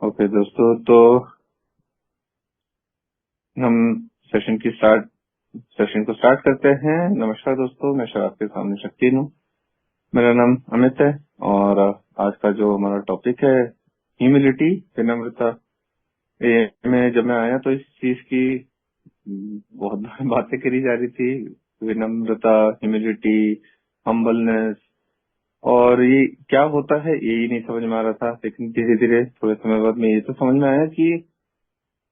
Okay दोस्तों, तो हम सेशन को स्टार्ट करते हैं। नमस्कार दोस्तों, मैं शराब के सामने शक्ति हूँ। मेरा नाम अमित है और आज का जो हमारा टॉपिक है ह्यूमिलिटी, विनम्रता। ये मैं जब मैं आया तो इस चीज की बहुत बातें करी जा रही थी, विनम्रता, ह्यूमिलिटी, हम्बलनेस। और ये क्या होता है यही नहीं समझ में आ रहा था, लेकिन धीरे धीरे थोड़े समय बाद में ये तो समझ में आया कि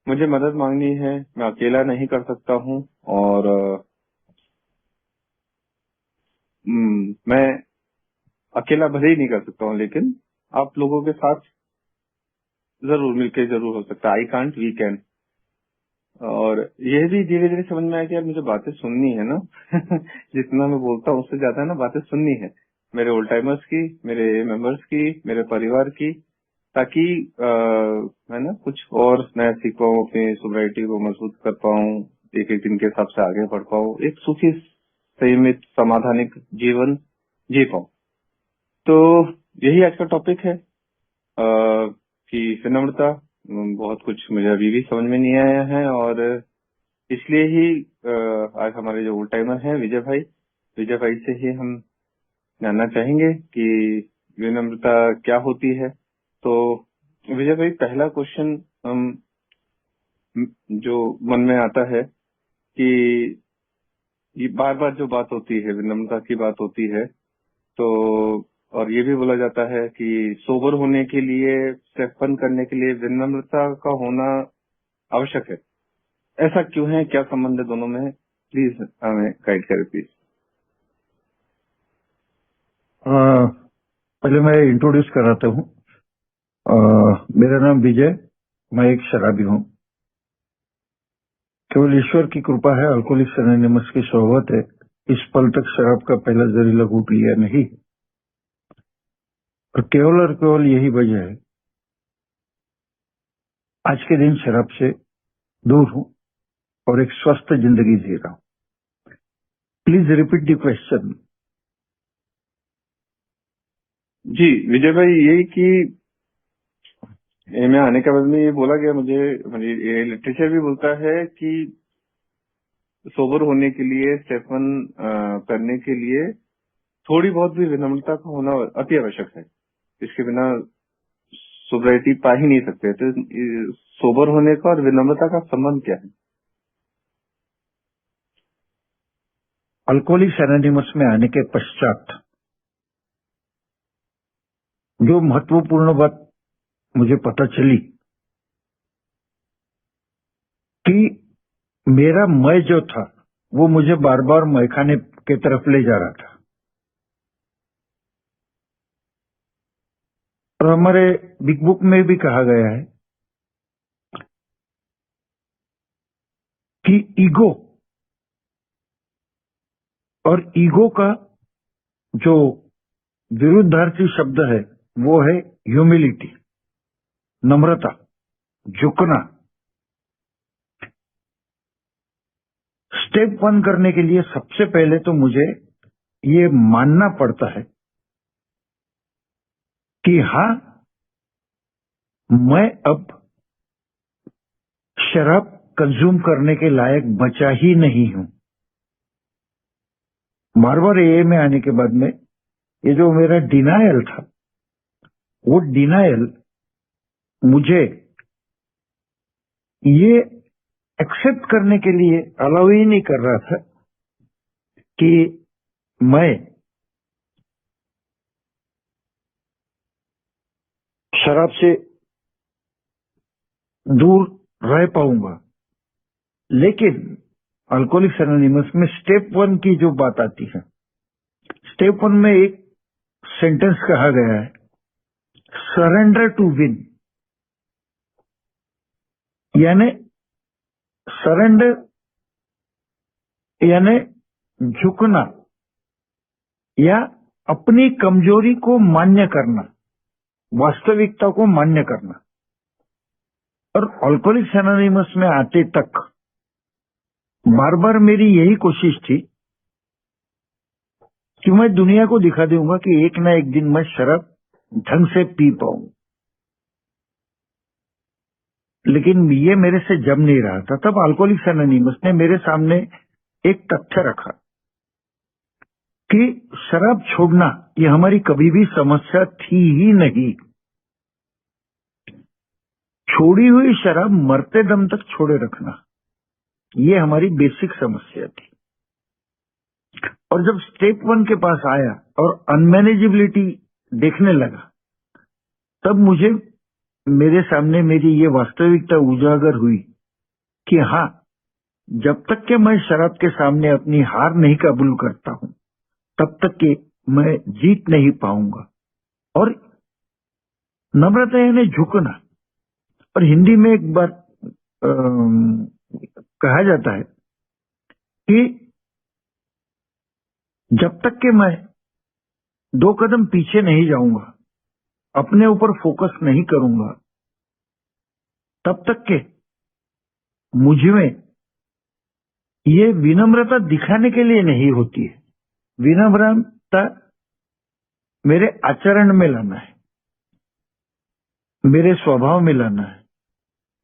मुझे मदद मांगनी है, मैं अकेला नहीं कर सकता हूँ। और मैं अकेला भले ही नहीं कर सकता हूँ, लेकिन आप लोगों के साथ जरूर मिलकर जरूर हो सकता है। I can't, we can. और यह भी धीरे धीरे समझ में आया कि यार मुझे बातें सुननी है ना। जितना मैं बोलता हूँ उससे ज्यादा ना बातें सुननी है, मेरे ओल्ड टाइमर्स की, मेरे मेंबर्स की, मेरे परिवार की, ताकि मैं ना कुछ और नया सीख पाऊँ, अपनी सोसाइटी को मजबूत कर पाऊँ, एक एक दिन के हिसाब से आगे बढ़ पाऊँ, एक सुखी, संयमित, समाधानिक जीवन जी पाऊँ। तो यही आज का टॉपिक है कि विनम्रता। बहुत कुछ मुझे अभी भी समझ में नहीं आया है, और इसलिए ही आज हमारे जो ओल्ड टाइमर हैं विजय भाई से ही हम जानना चाहेंगे कि विनम्रता क्या होती है। तो विजय भाई, पहला क्वेश्चन हम जो मन में आता है कि ये बार बार जो बात होती है, विनम्रता की बात होती है, तो और ये भी बोला जाता है कि सोबर होने के लिए, सेफन करने के लिए विनम्रता का होना आवश्यक है। ऐसा क्यों है, क्या संबंध है दोनों में? प्लीज हमें गाइड करें प्लीज। पहले मैं इंट्रोड्यूस कराता हूँ। मेरा नाम विजय, मैं एक शराबी हूँ। केवल ईश्वर की कृपा है, अल्कोहलिक्स एनोनिमस की सोहबत है, इस पल तक शराब का पहला जहरीला घूंट लिया नहीं। और केवल यही वजह है आज के दिन शराब से दूर हूँ और एक स्वस्थ जिंदगी जी रहा हूँ। Please repeat the question. जी विजय भाई, यही कि मैं आने के बाद में ये बोला गया मुझे, ये लिटरेचर भी बोलता है कि सोबर होने के लिए, सेफन करने के लिए थोड़ी बहुत भी विनम्रता का होना अति आवश्यक है। इसके बिना सोबरिटी पा ही नहीं सकते। तो सोबर होने का और विनम्रता का संबंध क्या है? अल्कोहलिक्स एनोनिमस में आने के पश्चात जो महत्वपूर्ण बात मुझे पता चली कि मेरा मैं जो था वो मुझे बार बार मैखाने के तरफ ले जा रहा था। और हमारे बिग बुक में भी कहा गया है कि ईगो और ईगो का जो विरुद्धार्थी शब्द है वो है ह्यूमिलिटी, नम्रता, झुकना। स्टेप 1 करने के लिए सबसे पहले तो मुझे ये मानना पड़ता है कि हाँ, मैं अब शराब कंज्यूम करने के लायक बचा ही नहीं हूं। बार बार ए में आने के बाद में ये जो मेरा डिनायल था, वो डिनायल मुझे ये एक्सेप्ट करने के लिए अलाउ ही नहीं कर रहा था कि मैं शराब से दूर रह पाऊंगा। लेकिन अल्कोहलिक्स एनोनिमस में स्टेप 1 की जो बात आती है, स्टेप 1 में एक सेंटेंस कहा गया है, सरेंडर टू विन। यानी सरेंडर यानी झुकना या अपनी कमजोरी को मान्य करना, वास्तविकता को मान्य करना। और अल्कोहलिक्स एनोनिमस में आते तक बार बार मेरी यही कोशिश थी कि मैं दुनिया को दिखा दूंगा कि एक ना एक दिन मैं शराब ढंग से पी पाऊं। लेकिन ये मेरे से जम नहीं रहा था। तब अल्कोहलिक्स एनोनिमस ने मेरे सामने एक तथ्य रखा कि शराब छोड़ना ये हमारी कभी भी समस्या थी ही नहीं। छोड़ी हुई शराब मरते दम तक छोड़े रखना, ये हमारी बेसिक समस्या थी। और जब स्टेप 1 के पास आया और अनमैनेजेबिलिटी देखने लगा, तब मुझे मेरे सामने मेरी ये वास्तविकता उजागर हुई कि हाँ, जब तक कि मैं शराब के सामने अपनी हार नहीं कबूल करता हूं, तब तक कि मैं जीत नहीं पाऊंगा। और नम्रता यानी झुकना। और हिंदी में एक बात कहा जाता है कि जब तक कि मैं 2 कदम पीछे नहीं जाऊंगा, अपने ऊपर फोकस नहीं करूंगा, तब तक के मुझ में ये विनम्रता दिखाने के लिए नहीं होती है। विनम्रता मेरे आचरण में लाना है, मेरे स्वभाव में लाना है।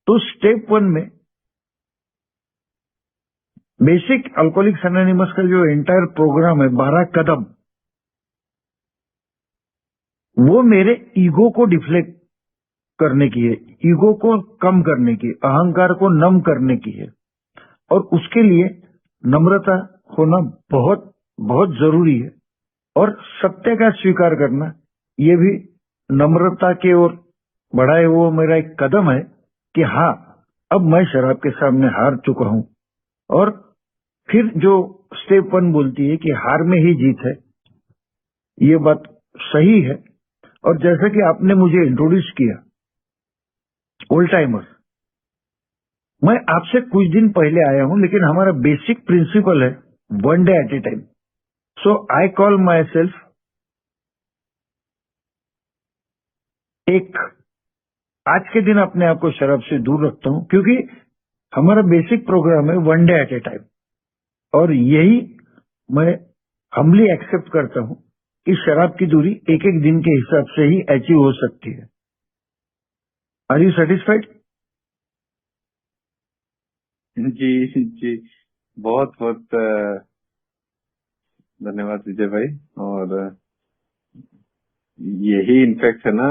तो स्टेप 1 में बेसिक अल्कोहलिक्स एनोनिमस का जो एंटायर प्रोग्राम है, 12 कदम, वो मेरे ईगो को डिफ्लेक्ट करने की है, ईगो को कम करने की, अहंकार को नम करने की है। और उसके लिए नम्रता होना बहुत बहुत जरूरी है। और सत्य का स्वीकार करना, ये भी नम्रता की ओर बढ़ाए वो मेरा एक कदम है कि हाँ, अब मैं शराब के सामने हार चुका हूं। और फिर जो स्टेप 1 बोलती है कि हार में ही जीत है, ये बात सही है। और जैसा कि आपने मुझे इंट्रोड्यूस किया, ओल्ड टाइमर, मैं आपसे कुछ दिन पहले आया हूं, लेकिन हमारा बेसिक प्रिंसिपल है 1 day at A time. So I call my self एक आज के दिन अपने आप को शराब से दूर रखता हूं, क्योंकि हमारा बेसिक प्रोग्राम है 1 डे एट ए टाइम। और यही मैं हम्बली एक्सेप्ट करता हूं कि शराब की दूरी एक एक दिन के हिसाब से ही अचीव हो सकती है। Are you satisfied? जी जी, बहुत बहुत धन्यवाद विजय भाई। और यही इनफैक्ट है ना,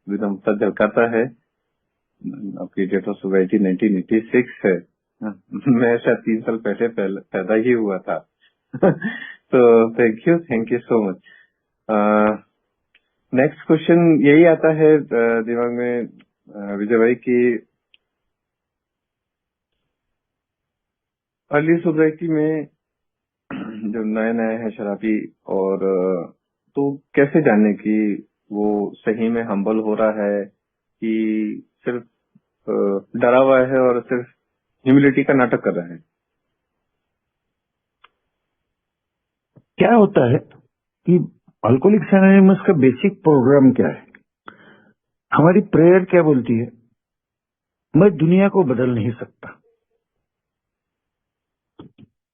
विनम्रता झलकाता है। आपकी डेट ऑफ सोसाइटी 1986 है। मैं शायद 3 साल पहले पैदा ही हुआ था। तो thank you so much. Next question यही आता है दिमाग में विजय भाई की, अर्ली सोसाइटी में जो नया नया है शराबी, और तो कैसे जाने कि वो सही में हम्बल हो रहा है कि सिर्फ डरा हुआ है और सिर्फ ह्यूमिलिटी का नाटक कर रहा है? क्या होता है कि अल्कोहलिक्स एनोनिमस का बेसिक प्रोग्राम क्या है? हमारी प्रेयर क्या बोलती है? मैं दुनिया को बदल नहीं सकता।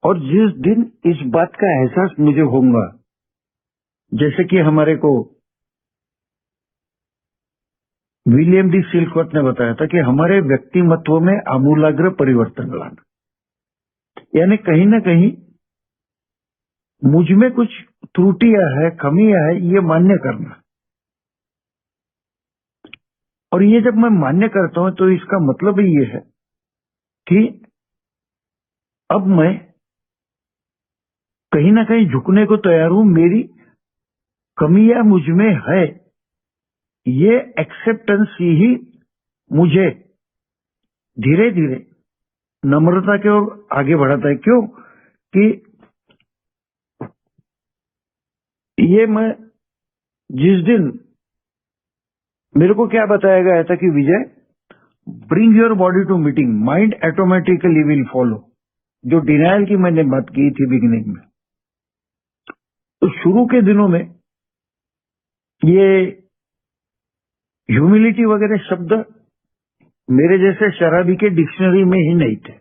और जिस दिन इस बात का एहसास मुझे होगा, जैसे कि हमारे को विलियम डी सिल्कवर्थ ने बताया था कि हमारे व्यक्तिमत्व में आमूलाग्र परिवर्तन लाना, यानी कहीं ना कहीं मुझ में कुछ त्रुटियां है, कमियां है, ये मान्य करना। और ये जब मैं मान्य करता हूं, तो इसका मतलब ये है कि अब मैं कहीं ना कहीं झुकने को तैयार हूं। मेरी कमियां मुझ में है, ये एक्सेप्टेंस ही मुझे धीरे धीरे नम्रता की ओर आगे बढ़ाता है। क्यों कि ये मैं जिस दिन मेरे को क्या बताया गया था कि Vijay, bring your body to meeting, mind automatically will follow, जो डिनायल की मैंने बात की थी बिगिनिंग में। तो शुरू के दिनों में ये ह्यूमिलिटी वगैरह शब्द मेरे जैसे शराबी के डिक्शनरी में ही नहीं थे।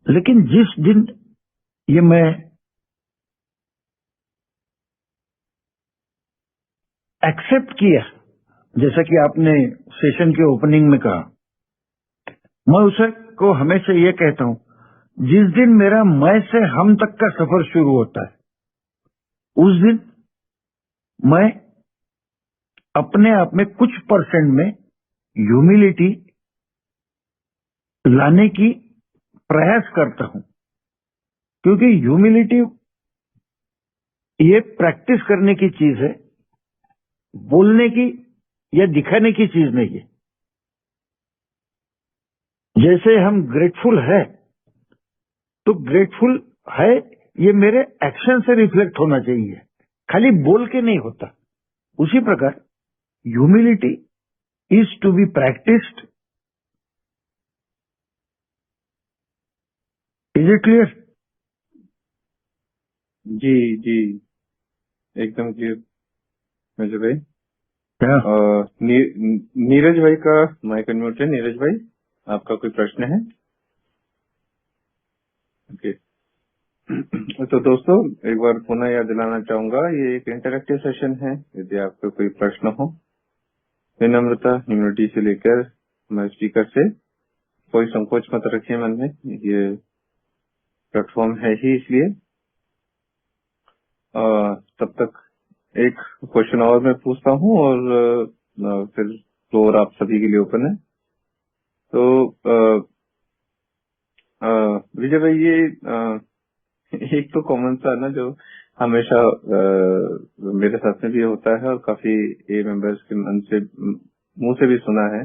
लेकिन जिस दिन ये मैं एक्सेप्ट किया जैसा कि आपने सेशन के ओपनिंग में कहा, मैं उसे को हमेशा ये कहता हूं, जिस दिन मेरा मैं से हम तक का सफर शुरू होता है, उस दिन मैं अपने आप में कुछ परसेंट में ह्यूमिलिटी लाने की प्रयास करता हूं, क्योंकि ह्यूमिलिटी ये प्रैक्टिस करने की चीज है, बोलने की या दिखाने की चीज नहीं है। जैसे हम ग्रेटफुल है, तो ग्रेटफुल है ये मेरे एक्शन से रिफ्लेक्ट होना चाहिए, खाली बोल के नहीं होता। उसी प्रकार humility is to be practised. Is it clear? जी जी, एकदम क्लियर मेजर भाई। क्या? नीरज भाई का माइक अनम्यूट है। नीरज भाई, आपका कोई प्रश्न है? ओके। तो दोस्तों, एक बार पुनः याद दिलाना चाहूंगा, ये एक इंटरेक्टिव सेशन है। यदि आपका कोई प्रश्न हो, विनम्रता ह्यूमिलिटी से लेकर मैं स्पीकर से कोई संकोच मत रखिए मन में। ये प्लेटफॉर्म है ही इसलिए। तब तक एक क्वेश्चन और मैं पूछता हूँ और फिर फ्लोर आप सभी के लिए ओपन है। तो विजय भाई, ये एक तो कॉमन सा ना, जो हमेशा मेरे साथ में भी होता है और काफी ए मेंबर्स के मन से मुंह से भी सुना है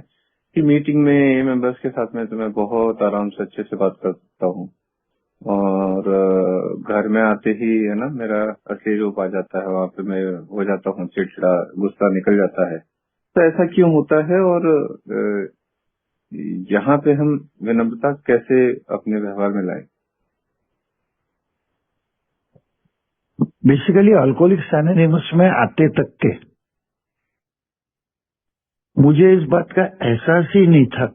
कि मीटिंग में ए मेंबर्स के साथ में तो मैं बहुत आराम से अच्छे से बात कर सकता हूँ, और घर में आते ही है ना मेरा असली रूप आ जाता है, वहां पे मैं हो जाता हूँ चिड़चिड़ा, गुस्सा निकल जाता है। तो ऐसा क्यों होता है, और यहाँ पे हम विनम्रता कैसे अपने व्यवहार में लाएं? बेसिकली अल्कोहलिक्स एनोनिमस में आते तक के मुझे इस बात का एहसास ही नहीं था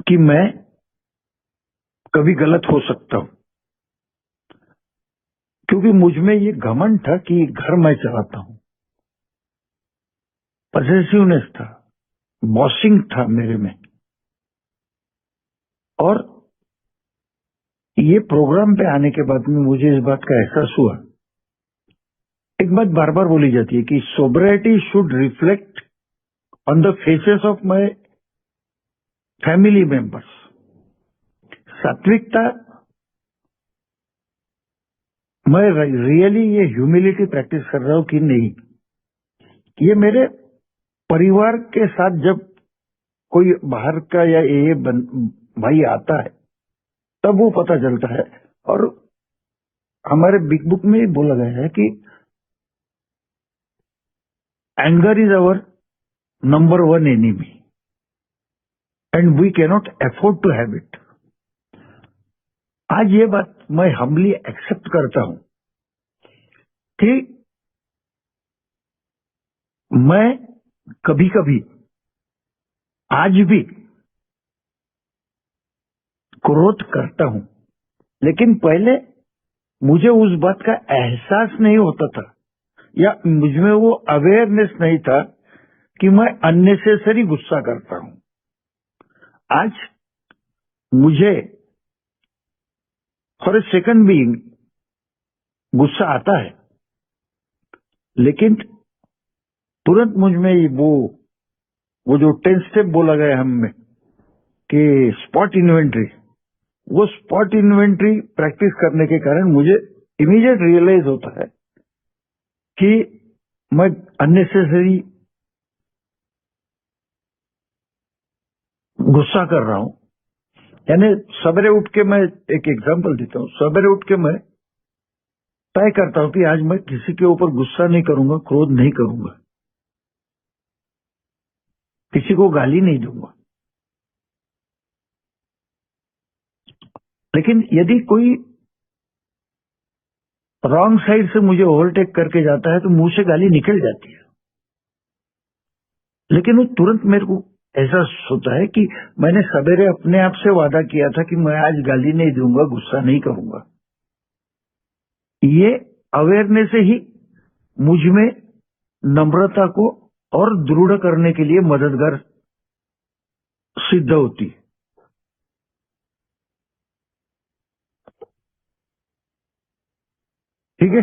कि मैं कभी गलत हो सकता हूं, क्योंकि मुझ में ये घमंड था कि घर मैं चलाता हूं, पॉसेसिवनेस था, बॉसिंग था मेरे में। और ये प्रोग्राम पे आने के बाद में मुझे इस बात का एहसास हुआ। एक बात बार बार बोली जाती है कि sobriety should reflect on the faces of my family members. सात्विकता, मैं रियली ये ह्यूमिलिटी प्रैक्टिस कर रहा हूं कि नहीं, ये मेरे परिवार के साथ जब कोई बाहर का या ये भाई आता है तब वो पता चलता है। और हमारे बिग बुक में बोला गया है कि anger is our number 1 enemy and we cannot afford to have it. आज ये बात मैं हम्बली एक्सेप्ट करता हूं कि मैं कभी कभी आज भी क्रोध करता हूं, लेकिन पहले मुझे उस बात का एहसास नहीं होता था, या मुझमें वो अवेयरनेस नहीं था कि मैं अननेसेसरी गुस्सा करता हूं। आज मुझे फॉर ए सेकंड भी गुस्सा आता है, लेकिन तुरंत मुझ में वो जो 10 स्टेप बोला गया हमें कि स्पॉट इन्वेंट्री, वो स्पॉट इन्वेंट्री प्रैक्टिस करने के कारण मुझे इमीडिएट रियलाइज होता है कि मैं अननेसेसरी गुस्सा कर रहा हूं। यानी सवेरे उठ के, मैं एक एग्जांपल देता हूं, सवेरे उठ के मैं तय करता हूं कि आज मैं किसी के ऊपर गुस्सा नहीं करूंगा, क्रोध नहीं करूंगा, किसी को गाली नहीं दूंगा। लेकिन यदि कोई रॉन्ग साइड से मुझे ओवरटेक करके जाता है तो मुंह से गाली निकल जाती है, लेकिन वो तुरंत मेरे को एहसास होता है कि मैंने सवेरे अपने आप से वादा किया था कि मैं आज गाली नहीं दूंगा, गुस्सा नहीं करूंगा। ये अवेयरनेस से ही मुझ में नम्रता को और दृढ़ करने के लिए मददगार सिद्ध होती है। ठीक है।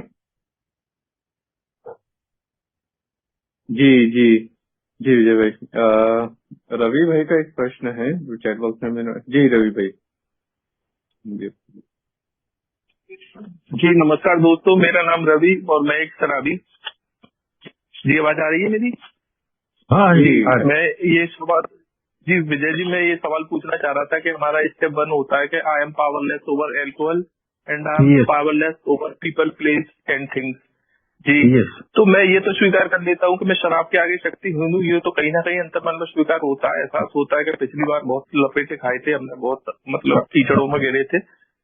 जी जी जी विजय भाई। रवि भाई का एक प्रश्न है जो चैट बॉक्स में मैंने। जी रवि भाई। जी जी नमस्कार दोस्तों, मेरा नाम रवि और मैं एक शराबी। जी आवाज आ रही है मेरी? हाँ जी जी। मैं ये सवाल जी विजय जी, मैं ये सवाल पूछना चाह रहा था कि हमारा स्टेप 1 होता है कि I am powerless over alcohol and I am yes powerless over people place and things. जी यस तो मैं ये तो स्वीकार कर लेता हूँ कि मैं शराब के आगे शक्ति हूँ, ये तो कहीं ना कहीं अंतर्मन में स्वीकार होता है। एहसास होता है कि पिछली बार बहुत लपेटे खाए थे हमने, बहुत मतलब कीचड़ों में गिरे थे।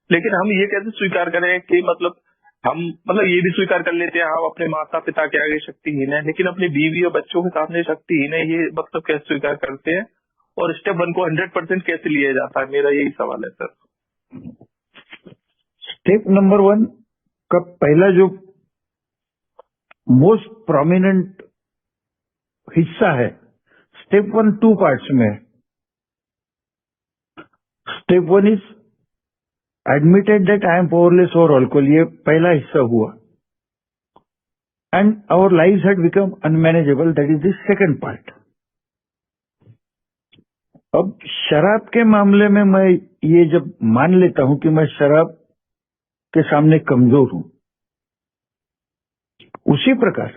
लेकिन हम ये कैसे स्वीकार करें कि मतलब हम मतलब ये भी स्वीकार कर लेते हैं हम अपने माता पिता के आगे शक्तिहीन है, लेकिन अपनी बीवी और बच्चों के सामने शक्तिहीन है, ये मतलब कैसे स्वीकार करते हैं? और स्टेप 1 को 100% कैसे लिया जाता है, मेरा यही सवाल है सर। स्टेप नंबर 1 का पहला जो मोस्ट प्रोमिनेंट हिस्सा है, स्टेप 1 2 पार्ट्स में है। Step 1 is admitted that I am powerless over alcohol, ये पहला हिस्सा हुआ, and our lives had become unmanageable, that is the second part. अब शराब के मामले में मैं ये जब मान लेता हूं कि मैं शराब के सामने कमजोर हूं, उसी प्रकार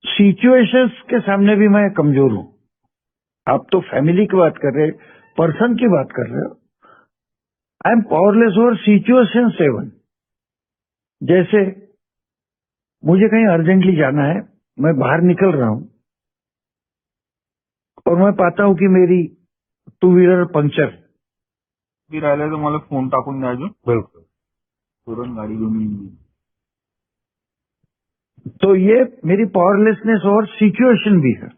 सिचुएशंस के सामने भी मैं कमजोर हूं। आप तो फैमिली की बात कर रहे, पर्सन की बात कर रहे हो। आई एम पावरलेस ओवर सिचुएशन 7। जैसे मुझे कहीं अर्जेंटली जाना है, मैं बाहर निकल रहा हूं और मैं पाता हूं कि मेरी टू व्हीलर पंक्चर है। मी राहिलं तर मला फोन टाकून द्यायचो, बिल्कुल। तुरंत गाडी घेऊन येईन. तो ये मेरी पावरलेसनेस और सिचुएशन भी है।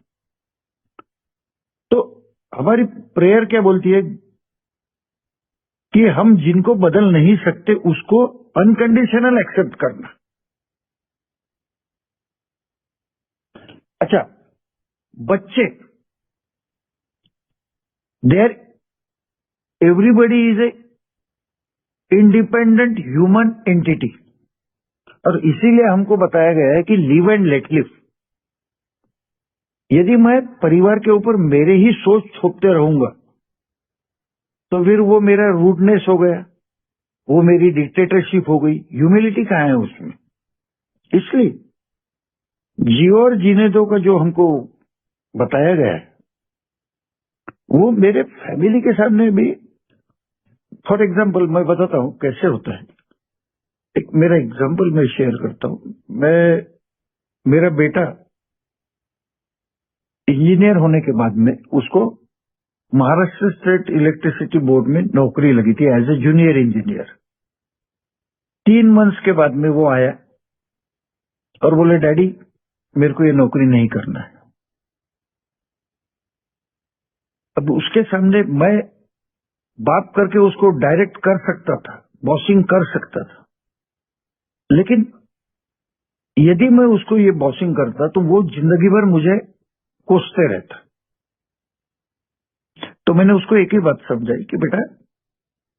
तो हमारी प्रेयर क्या बोलती है कि हम जिनको बदल नहीं सकते उसको अनकंडीशनल एक्सेप्ट करना। अच्छा, बच्चे, there everybody is a independent human entity, और इसीलिए हमको बताया गया है कि लिव एंड लेट लिव। यदि मैं परिवार के ऊपर मेरे ही सोच थोपते रहूंगा तो फिर वो मेरा रूडनेस हो गया, वो मेरी डिक्टेटरशिप हो गई। ह्यूमिलिटी कहाँ है उसमें? इसलिए जियो और जीने दो का जो हमको बताया गया है, वो मेरे फैमिली के सामने भी। फॉर एग्जाम्पल मैं बताता हूं कैसे होता है। एक मेरा एग्जाम्पल मैं शेयर करता हूं। मेरा बेटा इंजीनियर होने के बाद में उसको महाराष्ट्र स्टेट इलेक्ट्रिसिटी बोर्ड में नौकरी लगी थी as a junior engineer. 3 months के बाद में वो आया और बोले, डैडी मेरे को ये नौकरी नहीं करना है। अब उसके सामने मैं बात करके उसको डायरेक्ट कर सकता था, बॉसिंग कर सकता था, लेकिन यदि मैं उसको ये बॉसिंग करता तो वो जिंदगी भर मुझे कोसते रहता। तो मैंने उसको एक ही बात समझाई कि बेटा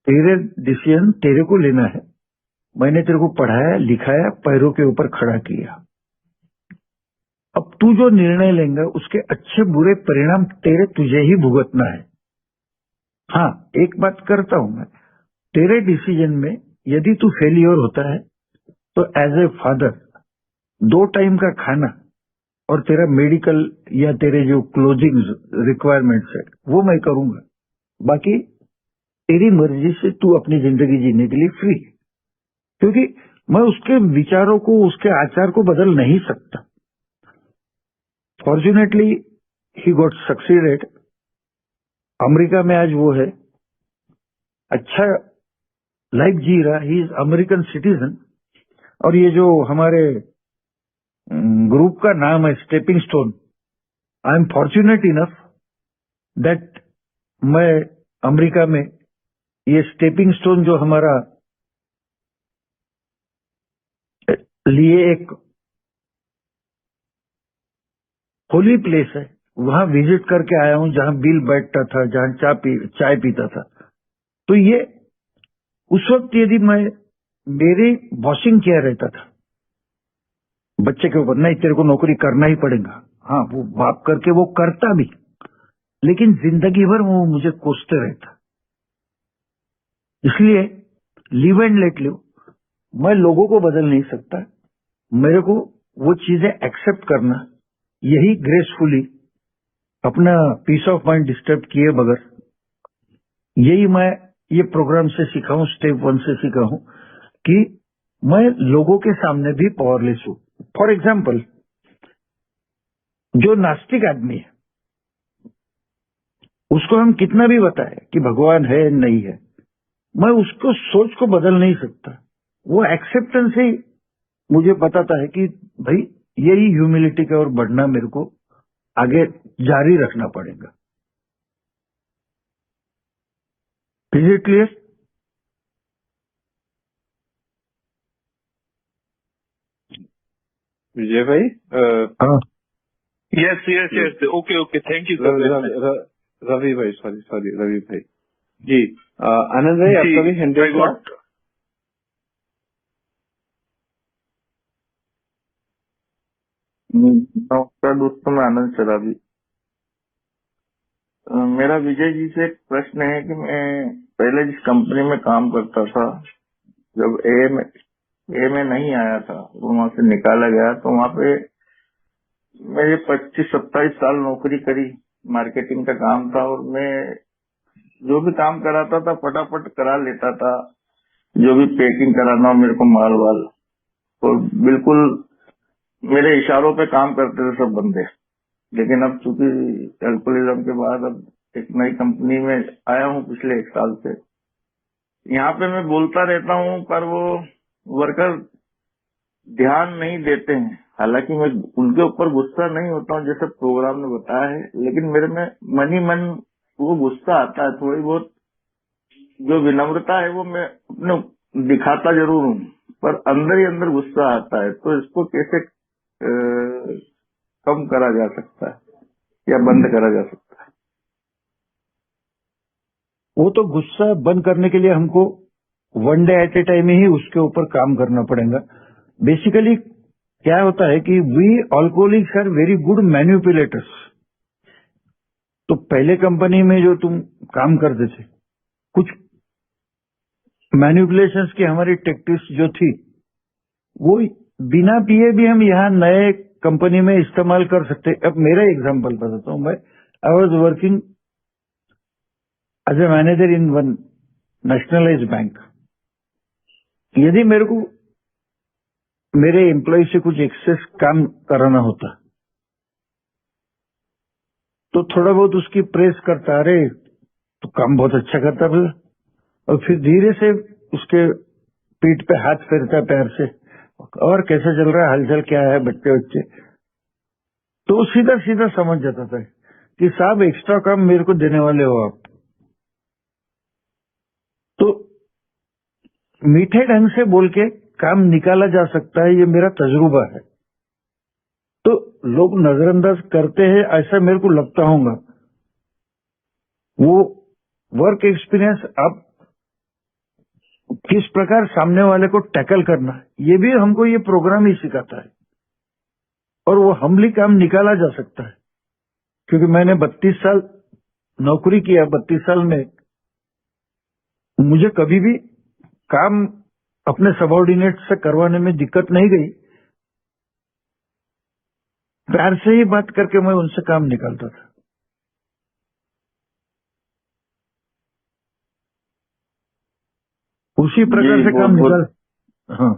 तेरे डिसीजन तेरे को लेना है, मैंने तेरे को पढ़ाया लिखाया, पैरों के ऊपर खड़ा किया। अब तू जो निर्णय लेंगे उसके अच्छे बुरे परिणाम तुझे ही भुगतना है। हाँ, एक बात करता हूं मैं, तेरे डिसीजन में यदि तू फेलियर होता है तो एज ए फादर 2 टाइम का खाना और तेरा मेडिकल या तेरे जो क्लोजिंग रिक्वायरमेंट्स है वो मैं करूंगा, बाकी तेरी मर्जी से तू अपनी जिंदगी जीने के लिए फ्री। क्योंकि मैं उसके विचारों को, उसके आचार को बदल नहीं सकता। Fortunately he got succeeded. America में आज वो है, अच्छा लाइफ जी रहा, ही इज अमेरिकन सिटीजन। और ये जो हमारे ग्रुप का नाम है stepping stone, I am fortunate enough that मैं अमेरिका में ये स्टेपिंग स्टोन जो हमारा लिए एक होली प्लेस है, वहां विजिट करके आया हूं, जहां बिल बैठता था, जहां चाय पीता था। तो ये उस वक्त यदि मैं मेरी बॉसिंग किया रहता था बच्चे के ऊपर, नहीं तेरे को नौकरी करना ही पड़ेगा, हाँ वो बाप करके वो करता भी, लेकिन जिंदगी भर वो मुझे कोसते रहता। इसलिए लिव एंड लेट लिव, मैं लोगों को बदल नहीं सकता, मेरे को वो चीजें एक्सेप्ट करना, यही ग्रेसफुली अपना पीस ऑफ माइंड डिस्टर्ब किए बगैर, यही मैं ये प्रोग्राम से सीखा हूं, स्टेप 1 से सीखा हूं कि मैं लोगों के सामने भी पावरलेस हूं। फॉर एग्जाम्पल, जो नास्तिक आदमी है उसको हम कितना भी बताएं कि भगवान है नहीं है, मैं उसको सोच को बदल नहीं सकता। वो एक्सेप्टेंस ही मुझे बताता है कि भाई यही ह्यूमिलिटी का और बढ़ना मेरे को आगे जारी रखना पड़ेगा। Is it clear? विजय भाई, हाँ, yes yes yes, okay okay, thank you sir. Ravi भाई, सॉरी रवि भाई जी। आनंद भाई, आपका भी हैंड रेज था। नमस्कार दोस्तों, मैं आनंद शराबी। मेरा विजय जी से एक प्रश्न है कि मैं पहले जिस कंपनी में काम करता था, जब ए में नहीं आया था, वो वहां से निकाला गया, तो वहां पे मेरे 25-27 साल नौकरी करी। मार्केटिंग का काम था और मैं जो भी काम कराता था फटाफट करा लेता था, जो भी पैकिंग कराना हो मेरे को, माल वाल, और बिल्कुल मेरे इशारों पे काम करते थे सब बंदे। लेकिन अब चूंकि अल्कोहलिज्म के बाद अब एक नई कंपनी में आया हूँ पिछले 1 साल से, यहाँ पे मैं बोलता रहता हूँ पर वो वर्कर ध्यान नहीं देते हैं। हालांकि मैं उनके ऊपर गुस्सा नहीं होता हूँ जैसे प्रोग्राम ने बताया है, लेकिन मेरे में मन ही मन वो गुस्सा आता है। थोड़ी बहुत जो विनम्रता है वो मैं अपने दिखाता जरूर हूँ, पर अंदर ही अंदर गुस्सा आता है। तो इसको कैसे कम करा जा सकता है या बंद करा जा सकता है? वो तो गुस्सा बंद करने के लिए हमको 1 डे एट ए टाइम ही उसके ऊपर काम करना पड़ेगा। बेसिकली क्या होता है कि we alcoholics are very good manipulators. तो पहले कंपनी में जो तुम काम करते थे, कुछ मैन्युपुलेशंस की हमारी टेक्टिक्स जो थी, वो बिना पिए भी हम यहाँ नए कंपनी में इस्तेमाल कर सकते। अब मेरा एग्जांपल बताता हूँ। मैं I was working as a manager in one nationalized bank. यदि मेरे को मेरे एम्प्लॉय से कुछ एक्सेस काम कराना होता तो थोड़ा बहुत उसकी प्रेस करता, अरे तो काम बहुत अच्छा करता फिर, और फिर धीरे से उसके पीठ पे हाथ फेरता प्यार से, और कैसा चल रहा है, हालचाल क्या है, बच्चे बच्चे, तो सीधा सीधा समझ जाता था कि साहब एक्स्ट्रा काम मेरे को देने वाले हो आप। तो मीठे ढंग से बोल के काम निकाला जा सकता है, ये मेरा तजुर्बा है। तो लोग नजरअंदाज करते हैं ऐसा मेरे को लगता होगा। वो वर्क एक्सपीरियंस आप किस प्रकार सामने वाले को टैकल करना, ये भी हमको ये प्रोग्राम ही सिखाता है, और वो हम्बली काम निकाला जा सकता है। क्योंकि मैंने 32 साल नौकरी किया, 32 साल में मुझे कभी भी काम अपने सबॉर्डिनेट से करवाने में दिक्कत नहीं गई। प्यार से ही बात करके मैं उनसे काम निकालता था। उसी प्रकार से काम निकाल। हाँ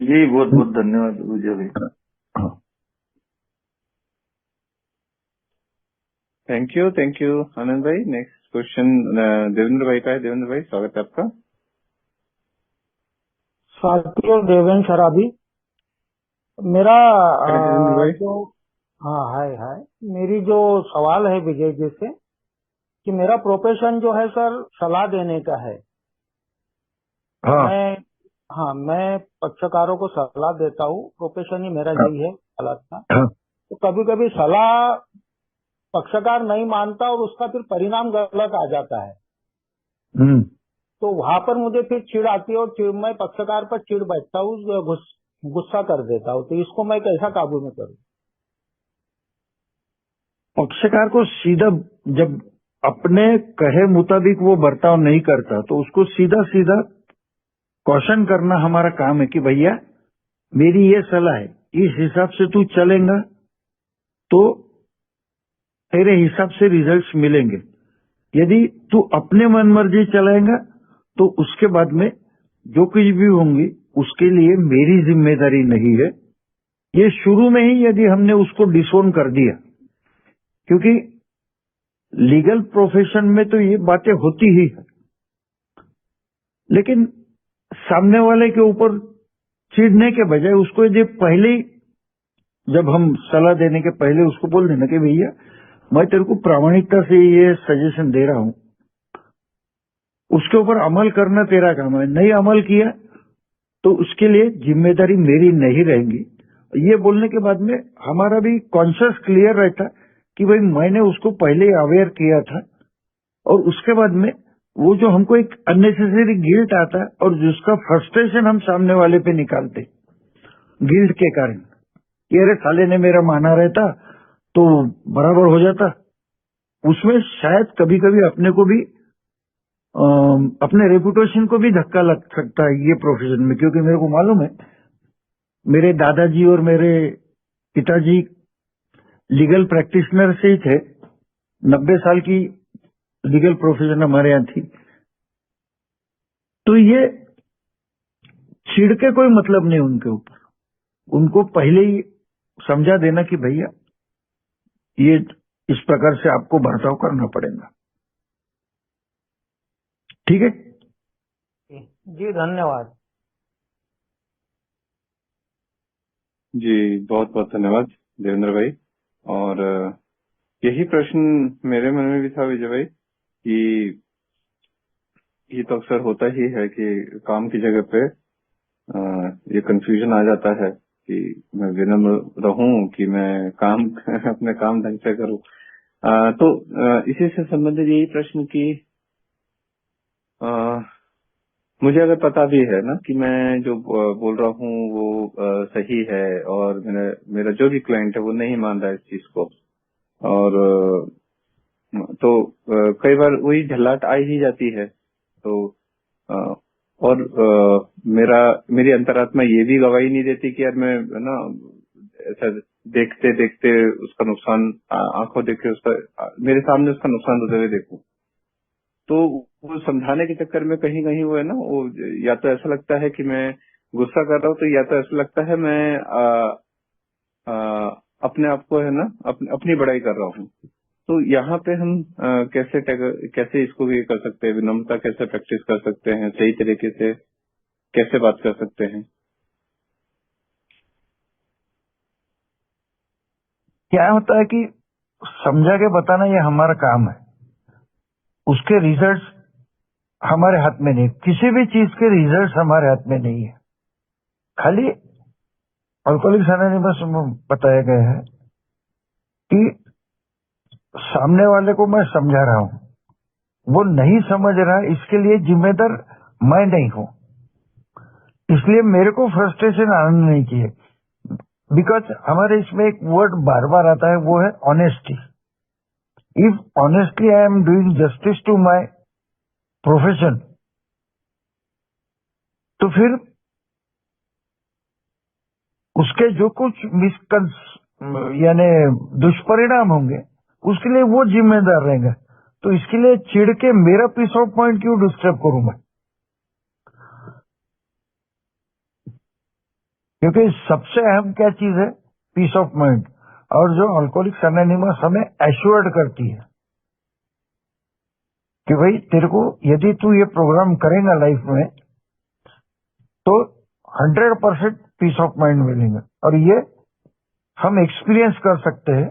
जी, बहुत बहुत धन्यवाद विजय भाई। हाँ, थैंक यू आनंद भाई। नेक्स्ट क्वेश्चन देवेंद्र भाई का है। देवेंद्र भाई, स्वागत है आपका। साथियों, देवेंद्र शराबी। मेरा देवेंद्र भाई, जो हाय हाय, मेरी जो सवाल है विजय जी से, कि मेरा प्रोफेशन जो है सर सलाह देने का है। हाँ, मैं पक्षकारों को सलाह देता हूँ, प्रोफेशन ही मेरा यही है, सलाह का। हाँ, तो कभी कभी सलाह पक्षकार नहीं मानता और उसका फिर परिणाम गलत आ जाता है। तो वहां पर मुझे फिर चिढ़ आती है और मैं पक्षकार पर चिढ़ बैठता हूँ, गुस्सा कर देता हूँ। तो इसको मैं कैसा काबू में करूँ? पक्षकार को सीधा, जब अपने कहे मुताबिक वो बर्ताव नहीं करता तो उसको सीधा सीधा क्वेश्चन करना हमारा काम है कि भैया मेरी ये सलाह है, इस हिसाब से तू चलेगा तो तेरे हिसाब से रिजल्ट्स मिलेंगे। यदि तू अपने मन मर्जी चलाएगा तो उसके बाद में जो कुछ भी होंगी उसके लिए मेरी जिम्मेदारी नहीं है। ये शुरू में ही यदि हमने उसको डिसोन कर दिया, क्योंकि लीगल प्रोफेशन में तो ये बातें होती ही है, लेकिन सामने वाले के ऊपर चिढ़ने के बजाय उसको यदि पहले ही, जब हम सलाह देने के पहले उसको बोल देना कि भैया मैं तेरे को प्रामाणिकता से ये सजेशन दे रहा हूं, उसके ऊपर अमल करना तेरा काम है, नहीं अमल किया तो उसके लिए जिम्मेदारी मेरी नहीं रहेगी। ये बोलने के बाद में हमारा भी कॉन्शियस क्लियर रहता कि भाई मैंने उसको पहले अवेयर किया था, और उसके बाद में वो जो हमको एक अननेसेसरी गिल्ट आता है और जिसका फ्रस्ट्रेशन हम सामने वाले पे निकालते गिल्ट के कारण कि अरे साले ने मेरा माना रहता तो बराबर हो जाता, उसमें शायद कभी कभी अपने को भी अपने रेपुटेशन को भी धक्का लग सकता है ये प्रोफेशन में। क्योंकि मेरे को मालूम है मेरे दादाजी और मेरे पिताजी लीगल प्रैक्टिशनर से ही थे, 90 साल की लीगल प्रोफेशन हमारे यहाँ थी। तो ये छिड़के कोई मतलब नहीं उनके ऊपर, उनको पहले ही समझा देना कि भैया ये इस प्रकार से आपको बर्ताव करना पड़ेगा। ठीक है जी, धन्यवाद। जी, बहुत बहुत धन्यवाद देवेंद्र भाई। और यही प्रश्न मेरे मन में भी था विजय भाई कि ये तो अक्सर होता ही है कि काम की जगह पे ये कंफ्यूजन आ जाता है कि मैं विनम्र रहूं कि मैं काम अपने काम ढंग से करूं। तो इसी से संबंधित यही प्रश्न की मुझे अगर पता भी है ना कि मैं जो बोल रहा हूँ वो सही है और मेरा जो भी क्लाइंट है वो नहीं मान रहा है इस चीज को, और तो कई बार वही झल्लाहट आ ही जाती है। तो और मेरी अंतरात्मा ये भी गवाही नहीं देती कि यार मैं ना ऐसा देखते देखते उसका नुकसान आंखों देखे उसका मेरे सामने उसका नुकसान होते हुए देखूं। तो वो समझाने के चक्कर में कहीं कहीं वो है ना, वो या तो ऐसा लगता है कि मैं गुस्सा कर रहा हूँ, तो या तो ऐसा लगता है मैं अपने आप को है ना अपनी बड़ाई कर रहा हूँ। तो यहाँ पे हम कैसे इसको ये कर सकते हैं, विनम्रता कैसे प्रैक्टिस कर सकते हैं, सही तरीके से कैसे बात कर सकते हैं? क्या होता है कि समझा के बताना ये हमारा काम है, उसके रिजल्ट्स हमारे हाथ में नहीं, किसी भी चीज के रिजल्ट्स हमारे हाथ में नहीं है। खाली अल्कोहलिक्स अनोनिमस में बताया गया है कि सामने वाले को मैं समझा रहा हूं, वो नहीं समझ रहा, इसके लिए जिम्मेदार मैं नहीं हूं, इसलिए मेरे को फ्रस्ट्रेशन आना नहीं चाहिए। बिकॉज हमारे इसमें एक वर्ड बार बार आता है, वो है honesty. If honestly I am doing justice to my profession, तो फिर उसके जो कुछ यानी दुष्परिणाम होंगे उसके लिए वो जिम्मेदार रहेगा। तो इसके लिए चिढ़ के मेरा पीस ऑफ माइंड क्यों डिस्टर्ब करूं मैं? क्योंकि सबसे अहम क्या चीज है? Peace of mind. और जो अल्कोहलिक्स अनोनिमस हमें एश्योर्ड करती है कि भाई तेरे को यदि तू ये प्रोग्राम करेगा लाइफ में तो 100% पीस ऑफ माइंड मिलेगा। और ये हम एक्सपीरियंस कर सकते हैं।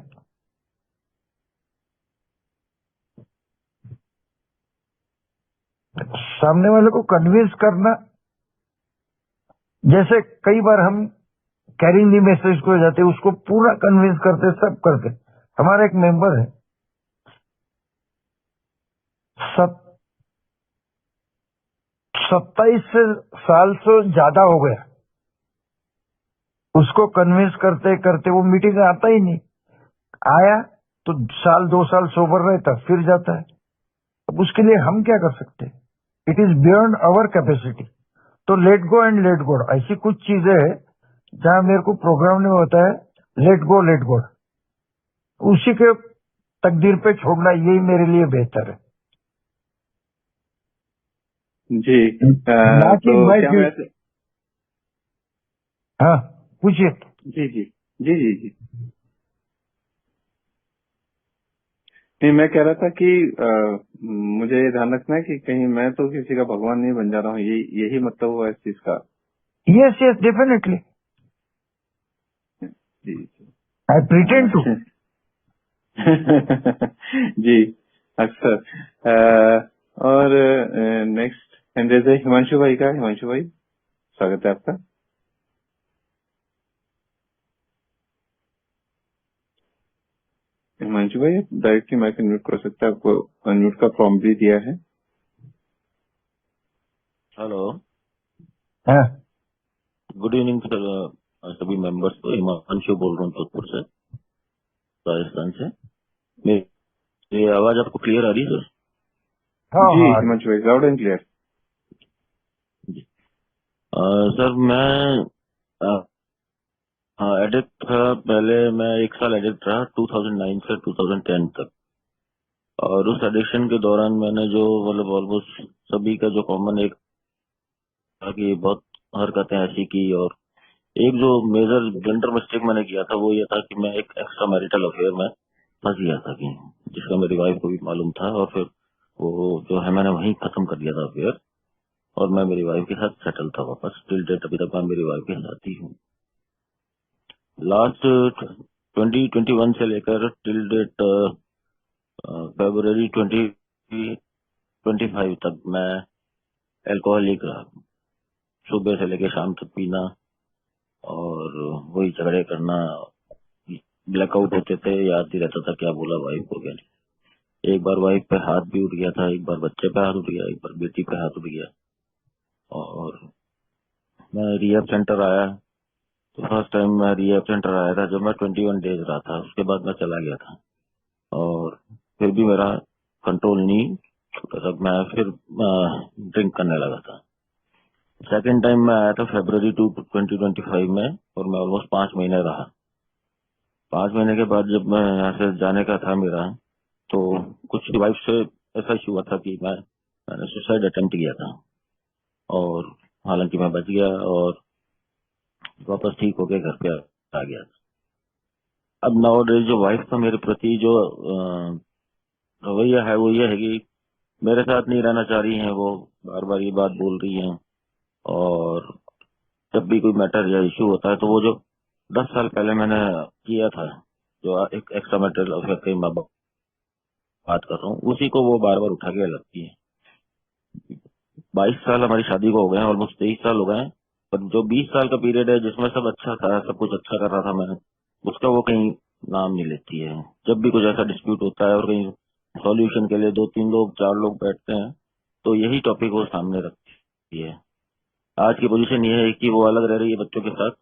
सामने वाले को कन्विंस करना, जैसे कई बार हम कैरिंग दी मैसेज को जाते, उसको पूरा कन्विंस करते, सब करते। हमारा एक मेंबर है, 27 साल से ज्यादा हो गया, उसको कन्विंस करते करते वो मीटिंग आता ही नहीं। आया तो 1-2 साल सोबर रहता, फिर जाता है। अब उसके लिए हम क्या कर सकते हैं? It is beyond our capacity. तो let go and let God, ऐसी कुछ चीजें हैं जहां मेरे को प्रोग्राम में होता है लेट गो, उसी के तकदीर पे छोड़ना, यही मेरे लिए बेहतर है। जी। ना कि तो मैं क्या मैं हाँ, पूछिए। जी जी जी जी जी नहीं, मैं कह रहा था कि मुझे ये ध्यान रखना है कि कहीं मैं तो किसी का भगवान नहीं बन जा रहा हूँ, यही मतलब हुआ इस चीज का। यस यस, डेफिनेटली जी आई प्रिटेंड टू। जी अक्सर। और नेक्स्ट हैंड रेज है हिमांशु भाई का। हिमांशु भाई, स्वागत है आपका। हिमांशु भाई, डायरेक्टली माइक अनम्यूट कर सकते हैं, आपको अनम्यूट का प्रॉम्प्ट भी दिया है। हेलो, हाँ, गुड इवनिंग सर, सभी मेंबर्स को। हिमांशु बोल रहा हूँ जोधपुर से, राजस्थान से। मेरी आवाज आपको क्लियर आ रही है सर? हाँ, जी हाँ। हिमांशु भाई, लाउड एंड क्लियर। जी। सर मैं एडिक्ट था पहले। मैं 1 साल एडिक्ट रहा, 2009 से 2010 तक। और उस एडिक्शन के दौरान मैंने जो मतलब ऑलमोस्ट सभी का जो कॉमन एक था कि बहुत हरकतें ऐसी की। और एक जो मेजर ब्लंडर मिस्टेक मैंने किया था वो ये था कि मैं एक एक्स्ट्रा मैरिटल अफेयर में फंस गया था, कि जिसका मेरी वाइफ को भी मालूम था। और फिर वो जो है मैंने वहीं खत्म कर दिया था अफेयर, और मैं मेरी वाइफ के साथ सेटल था वापस। टिल डेट अभी तक मैं मेरी वाइफ के साथ ही हूँ। लास्ट 2021 से लेकर टिल डेट फरवरी 2025 तक मैं एल्कोहलिक रहा। सुबह से लेकर शाम तक पीना और वही झगड़े करना, ब्लैकआउट होते थे, याद नहीं रहता था क्या बोला वाइफ को क्या नहीं। एक बार वाइफ पे हाथ भी उठ गया था, एक बार बच्चे पे हाथ उठ गया, एक बार बेटी पे हाथ उठ गया। और मैं रिहैब सेंटर आया, तो फर्स्ट टाइम मैं रिहैब सेंटर आया था जब मैं 21 डेज रहा था। उसके बाद मैं चला गया था, और फिर भी मेरा कंट्रोल नहीं छूटा था। मैं फिर ड्रिंक करने लगा था। सेकेंड टाइम मैं आया था फरवरी 2025 में, और मैं ऑलमोस्ट 5 महीने रहा। 5 महीने के बाद जब मैं यहाँ से जाने का था मेरा, तो कुछ वाइफ से ऐसा इशू हुआ था कि मैंने सुसाइड अटेम्प्ट किया था। और हालांकि मैं बच गया और वापस ठीक होके घर पे आ गया। अब नाउअडेज जो वाइफ का मेरे प्रति जो रवैया है वो ये है कि मेरे साथ नहीं रहना चाह रही हैं। वो बार बार ये बात बोल रही हैं, और जब भी कोई मैटर या इशू होता है तो वो जो 10 साल पहले मैंने किया था, जो एक एक्स्ट्रा मैटर अफेयर की मैं बात कर रहा हूँ, उसी को वो बार बार उठा के लगती है। 22 साल हमारी शादी को हो गए हैं, ऑलमोस्ट 23 साल हो गए हैं। पर जो 20 साल का पीरियड है जिसमें सब अच्छा था, सब कुछ अच्छा कर रहा था मैं, उसका वो कहीं नाम नहीं लेती है। जब भी कुछ ऐसा डिस्प्यूट होता है और कहीं सॉल्यूशन के लिए 2-3 लोग 4 लोग बैठते हैं, तो यही टॉपिक वो सामने रखती है। आज की पोजीशन ये है कि वो अलग रह रही है बच्चों के साथ,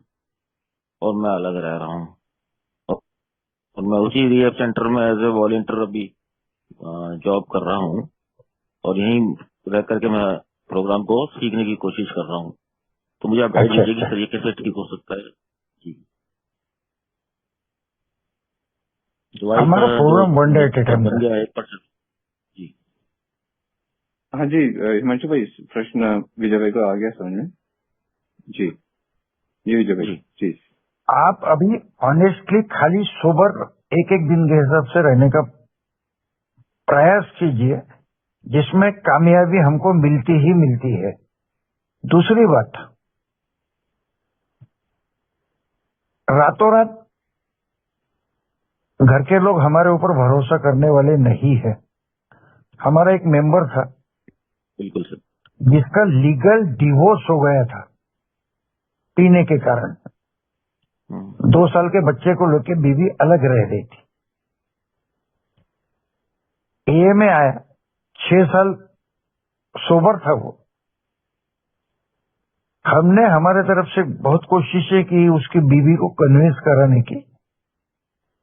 और मैं अलग रह रहा हूँ। और मैं उसी रिहैब सेंटर में एज ए वॉलंटियर अभी जॉब कर रहा हूँ, और यहीं रह करके मैं प्रोग्राम को सीखने की कोशिश कर रहा हूँ। तो मुझे आप गाइड अच्छा कीजिए कि अच्छा, सर ये कैसे ठीक हो सकता है। जी, जो वाइफ हमारा जो programme one day at A time बन का। गया है 1%। जी हाँ जी हिमांशु भाई, प्रश्न विजय भाई को आ गया समझ में। जी जी विजय भाई जी जी। आप अभी ऑनेस्टली खाली सोबर एक एक दिन के हिसाब से रहने का प्रयास कीजिए, जिसमें कामयाबी हमको मिलती ही मिलती है। दूसरी बात, रातों रात घर के लोग हमारे ऊपर भरोसा करने वाले नहीं है। हमारा एक मेंबर था बिल्कुल सर। जिसका लीगल डिवोर्स हो गया था पीने के कारण। 2 साल के बच्चे को लेके बीवी अलग रह रही थी। ए में आया, 6 साल सोबर था वो। हमने हमारे तरफ से बहुत कोशिशें की उसकी बीवी को कन्विंस कराने की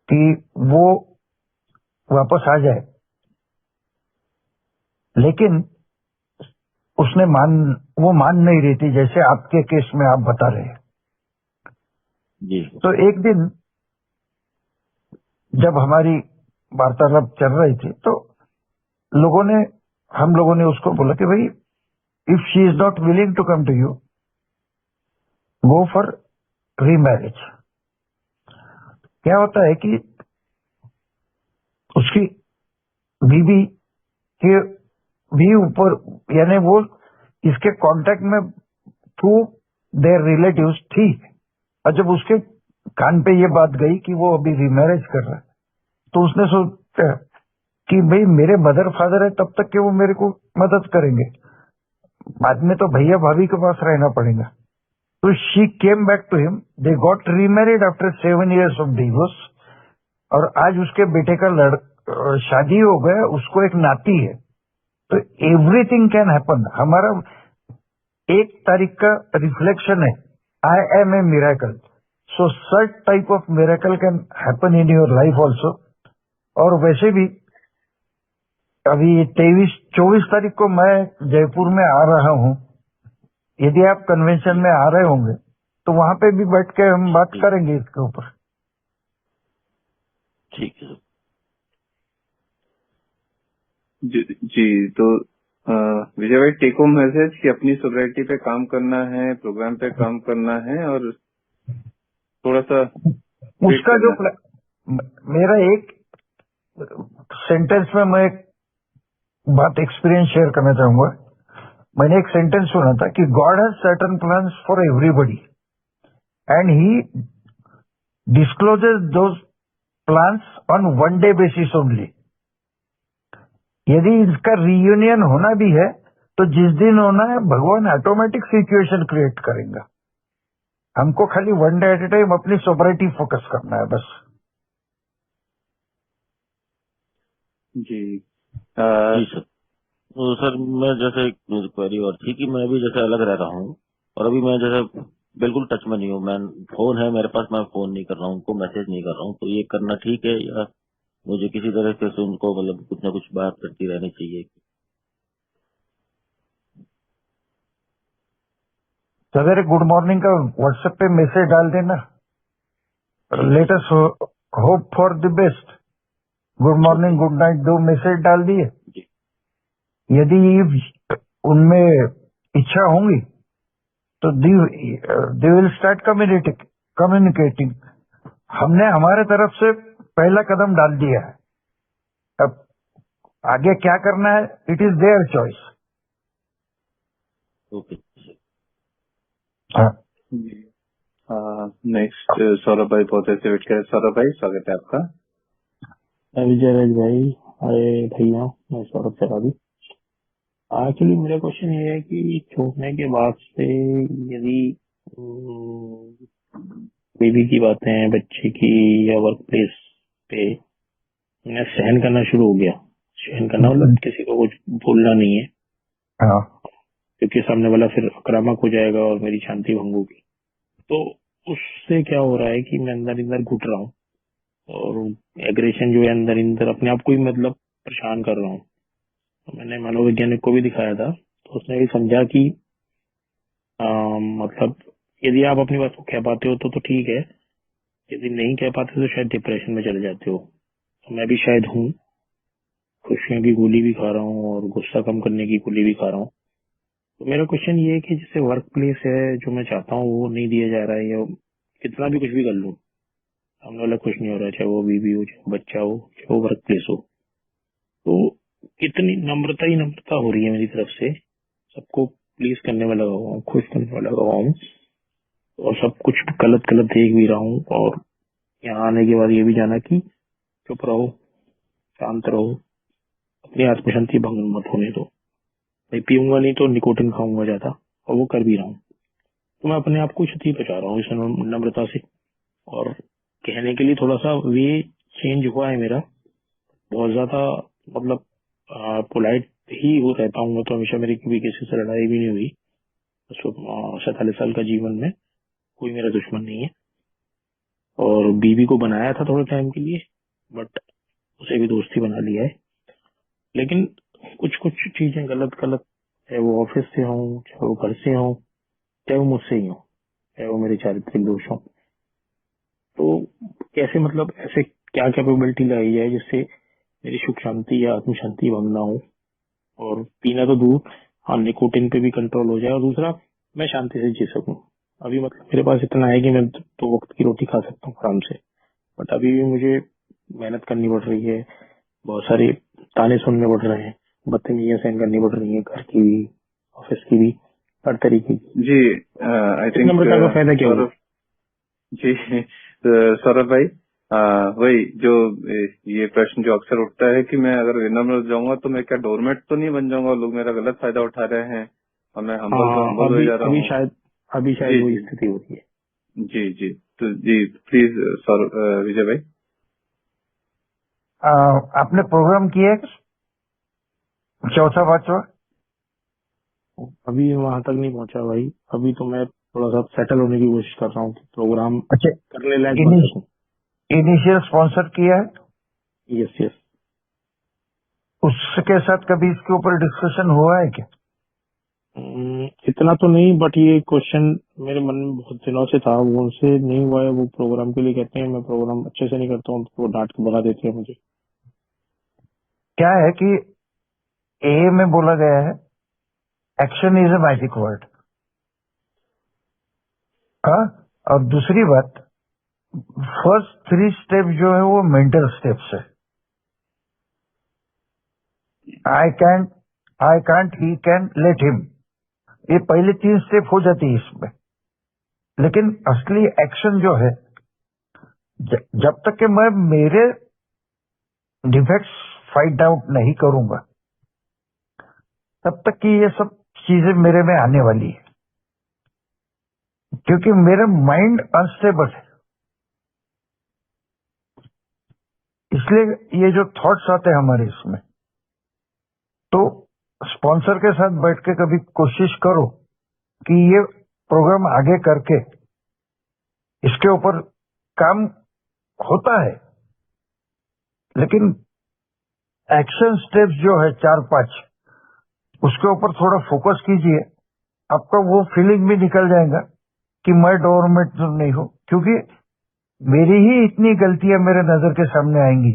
कि वो वापस आ जाए, लेकिन वो मान नहीं रही थी, जैसे आपके केस में आप बता रहे हैं जी। तो एक दिन जब हमारी वार्तालाप चल रही थी तो हम लोगों ने उसको बोला कि भाई, if she is not willing to come to you, go for remarriage. क्या होता है कि उसकी बीवी के भी ऊपर, यानी वो इसके कांटेक्ट में थ्रू देयर रिलेटिव्स थी, और जब उसके कान पे ये बात गई कि वो अभी रीमैरिज कर रहा है, तो उसने सोचा कि भाई मेरे मदर फादर है तब तक के वो मेरे को मदद करेंगे, बाद में तो भैया भाभी के पास रहना पड़ेगा। तो she came back to him, they got remarried after 7 years of divorce, और आज उसके बेटे का शादी हो गया, उसको एक नाती है। तो एवरीथिंग कैन हैपन। हमारा 1 तारीख का रिफ्लेक्शन है, I am a miracle, so such type of miracle can happen in your life also. और वैसे भी अभी 23-24 तारीख को मैं जयपुर में आ रहा हूं, यदि आप कन्वेंशन में आ रहे होंगे तो वहां पे भी बैठ के हम बात करेंगे इसके ऊपर। ठीक है जी। तो विजय भाई, टेक होम मैसेज कि अपनी सोसाइटी पे काम करना है, प्रोग्राम पे काम करना है, और थोड़ा सा उसका जो मेरा एक सेंटेंस में मैं एक बात एक्सपीरियंस शेयर करना चाहूंगा। मैंने एक सेंटेंस सुना था कि God has certain plans for everybody and he discloses those plans on 1 day basis only. यदि इसका रियूनियन होना भी है तो जिस दिन होना है भगवान ऑटोमेटिक सिचुएशन क्रिएट करेगा। हमको खाली 1 day एट ए टाइम अपनी सोबरिटी फोकस करना है बस। जी जी सर। तो सर मैं जैसे एक क्वेरी और थी कि मैं अभी जैसे अलग रह रहा हूँ और अभी मैं जैसे बिल्कुल टच में नहीं हूँ, मैं फोन है मेरे पास, मैं फोन नहीं कर रहा हूँ, उनको मैसेज नहीं कर रहा हूँ, तो ये करना ठीक है या मुझे किसी तरह से उनको मतलब कुछ ना कुछ बात करती रहनी चाहिए? सवेरे गुड मॉर्निंग का व्हाट्सएप पे मैसेज डाल देना, let us hope for the best, good morning good night, 2 message डाल दिए। यदि उनमें इच्छा होंगी तो दे विल स्टार्ट कम्युनिकेटिंग। हमने हमारे तरफ से पहला कदम डाल दिया है, अब आगे क्या करना है it is their choice. Okay. हाँ नेक्स्ट सौरभ भाई बहुत ऐसे वेट करें। सौरभ भाई, स्वागत है आपका। विजय राज भाई, अरे भैया, मैं सौरभ शराबी। एक्चुअली मेरा क्वेश्चन ये है कि छोड़ने के बाद से यदि बेबी की बातें, बच्चे की या वर्क प्लेस पे मैं सहन करना शुरू हो गया, सहन करना मतलब किसी को कुछ बोलना नहीं है, हाँ क्योंकि सामने वाला फिर आक्रामक हो जाएगा और मेरी शांति भंग होगी, तो उससे क्या हो रहा है कि मैं अंदर अंदर घुट रहा हूँ और एग्रेशन जो है अंदर अंदर अपने आप को ही मतलब परेशान कर रहा हूँ। तो मैंने मनोवैज्ञानिक को भी दिखाया था, तो उसने भी समझा कि मतलब यदि आप अपनी बात को कह पाते हो तो ठीक है, यदि नहीं कह पाते तो शायद डिप्रेशन में चले जाते हो। तो मैं भी शायद हूँ, खुशियों की गोली भी खा रहा हूँ और गुस्सा कम करने की गोली भी खा रहा हूँ। तो मेरा क्वेश्चन ये है कि जैसे वर्क प्लेस है, जो मैं चाहता हूँ वो नहीं दिया जा रहा है, या कितना भी कुछ भी कर लूँ सामने वाला खुश नहीं हो रहा है, चाहे वो बीवी हो, चाहे बच्चा हो, चाहे वो वर्क प्लेस हो। तो कितनी नम्रता ही नम्रता हो रही है मेरी तरफ से, सबको प्लीज करने में लगा हुआ हूँ, खुश करने में लगा हुआ हूँ, और सब कुछ गलत गलत देख भी रहा हूँ। और यहाँ आने के बाद ये भी जाना कि चुप रहो, शांत रहो, अपनी आत्मशांति भंग मत होने दो। मैं पीऊंगा नहीं तो निकोटिन खाऊंगा ज्यादा, और वो कर भी रहा हूँ। तो मैं अपने आप को क्षति पहुंचा रहा हूँ इस नम्रता से, और कहने के लिए थोड़ा सा वे चेंज हुआ है मेरा। बहुत ज्यादा मतलब पोलाइट ही हो रहता हूँ मैं तो हमेशा, मेरी कभी किसी से लड़ाई भी नहीं हुई 47 साल का जीवन में, कोई मेरा दुश्मन नहीं है। और बीवी को बनाया था थोड़े टाइम के लिए, बट उसे भी दोस्ती बना लिया है। लेकिन कुछ कुछ चीजें गलत गलत, चाहे वो ऑफिस से हो, चाहे वो घर से हो, चाहे वो मुझसे ही हो, चाहे वो मेरे चारित्रिक दोष हो, तो कैसे मतलब ऐसे क्या कैपेबिलिटी लाई जाए जिससे मेरी सुख शांति या आत्म शांति भंग ना हो। और पीना तो दूर, हाँ निकोटिन पे भी कंट्रोल हो जाए, और दूसरा मैं शांति से जी सकूं। अभी मतलब मेरे पास इतना है कि मैं 2 वक्त की रोटी खा सकता हूँ आराम से, बट अभी भी मुझे मेहनत करनी पड़ रही है, बहुत सारे ताने सुनने पड़ रहे हैं, बदतमीजियां सहन करनी पड़ रही है, घर की भी, ऑफिस की भी, हर तरीके की। जी आई थिंक नम्रता का फायदा क्या होगा? जी सौरभ भाई, वही जो ये प्रश्न जो अक्सर उठता है कि मैं अगर विनम्र हो जाऊंगा तो मैं क्या डोरमेट तो नहीं बन जाऊंगा, लोग मेरा गलत फायदा उठा रहे हैं और मैं हम्बल तो हम्बल हो जा रहा हूँ। अभी शायद जी वही जी स्थिति होती है। जी जी तो जी प्लीज विजय भाई। आपने प्रोग्राम किया है चौथा पांचवा? अभी वहां तक नहीं पहुंचा भाई, अभी तो मैं थोड़ा सा सेटल होने की कोशिश कर रहा हूँ, प्रोग्राम अच्छा, करने लायक बन सकूं। इनिशियल स्पॉन्सर किया है? Yes yes. उसके साथ कभी इसके ऊपर डिस्कशन हुआ है क्या? इतना तो नहीं, बट ये क्वेश्चन मेरे मन में बहुत दिनों से था, वो उनसे नहीं हुआ है। वो प्रोग्राम के लिए कहते हैं, मैं प्रोग्राम अच्छे से नहीं करता हूँ तो वो डांट के भगा देते हैं मुझे। क्या है कि ए में बोला गया है action is a magic word. हाँ, और दूसरी बात, फर्स्ट 3 स्टेप जो है वो मेंटल स्टेप्स है। I can't, he can, let him, ये पहले 3 स्टेप हो जाती है इसमें। लेकिन असली एक्शन जो है, जब तक कि मैं मेरे डिफेक्ट्स फाइंड आउट नहीं करूंगा तब तक कि ये सब चीजें मेरे में आने वाली है, क्योंकि मेरा माइंड अनस्टेबल है। इसलिए ये जो थॉट्स आते हैं हमारे इसमें, तो स्पॉन्सर के साथ बैठ के कभी कोशिश करो कि ये प्रोग्राम आगे करके इसके ऊपर काम होता है, लेकिन एक्शन स्टेप्स जो है 4-5 उसके ऊपर थोड़ा फोकस कीजिए। आपका वो फीलिंग भी निकल जाएगा कि मैं डोरमेट तो नहीं हूं, क्योंकि मेरी ही इतनी गलतियां मेरे नजर के सामने आएंगी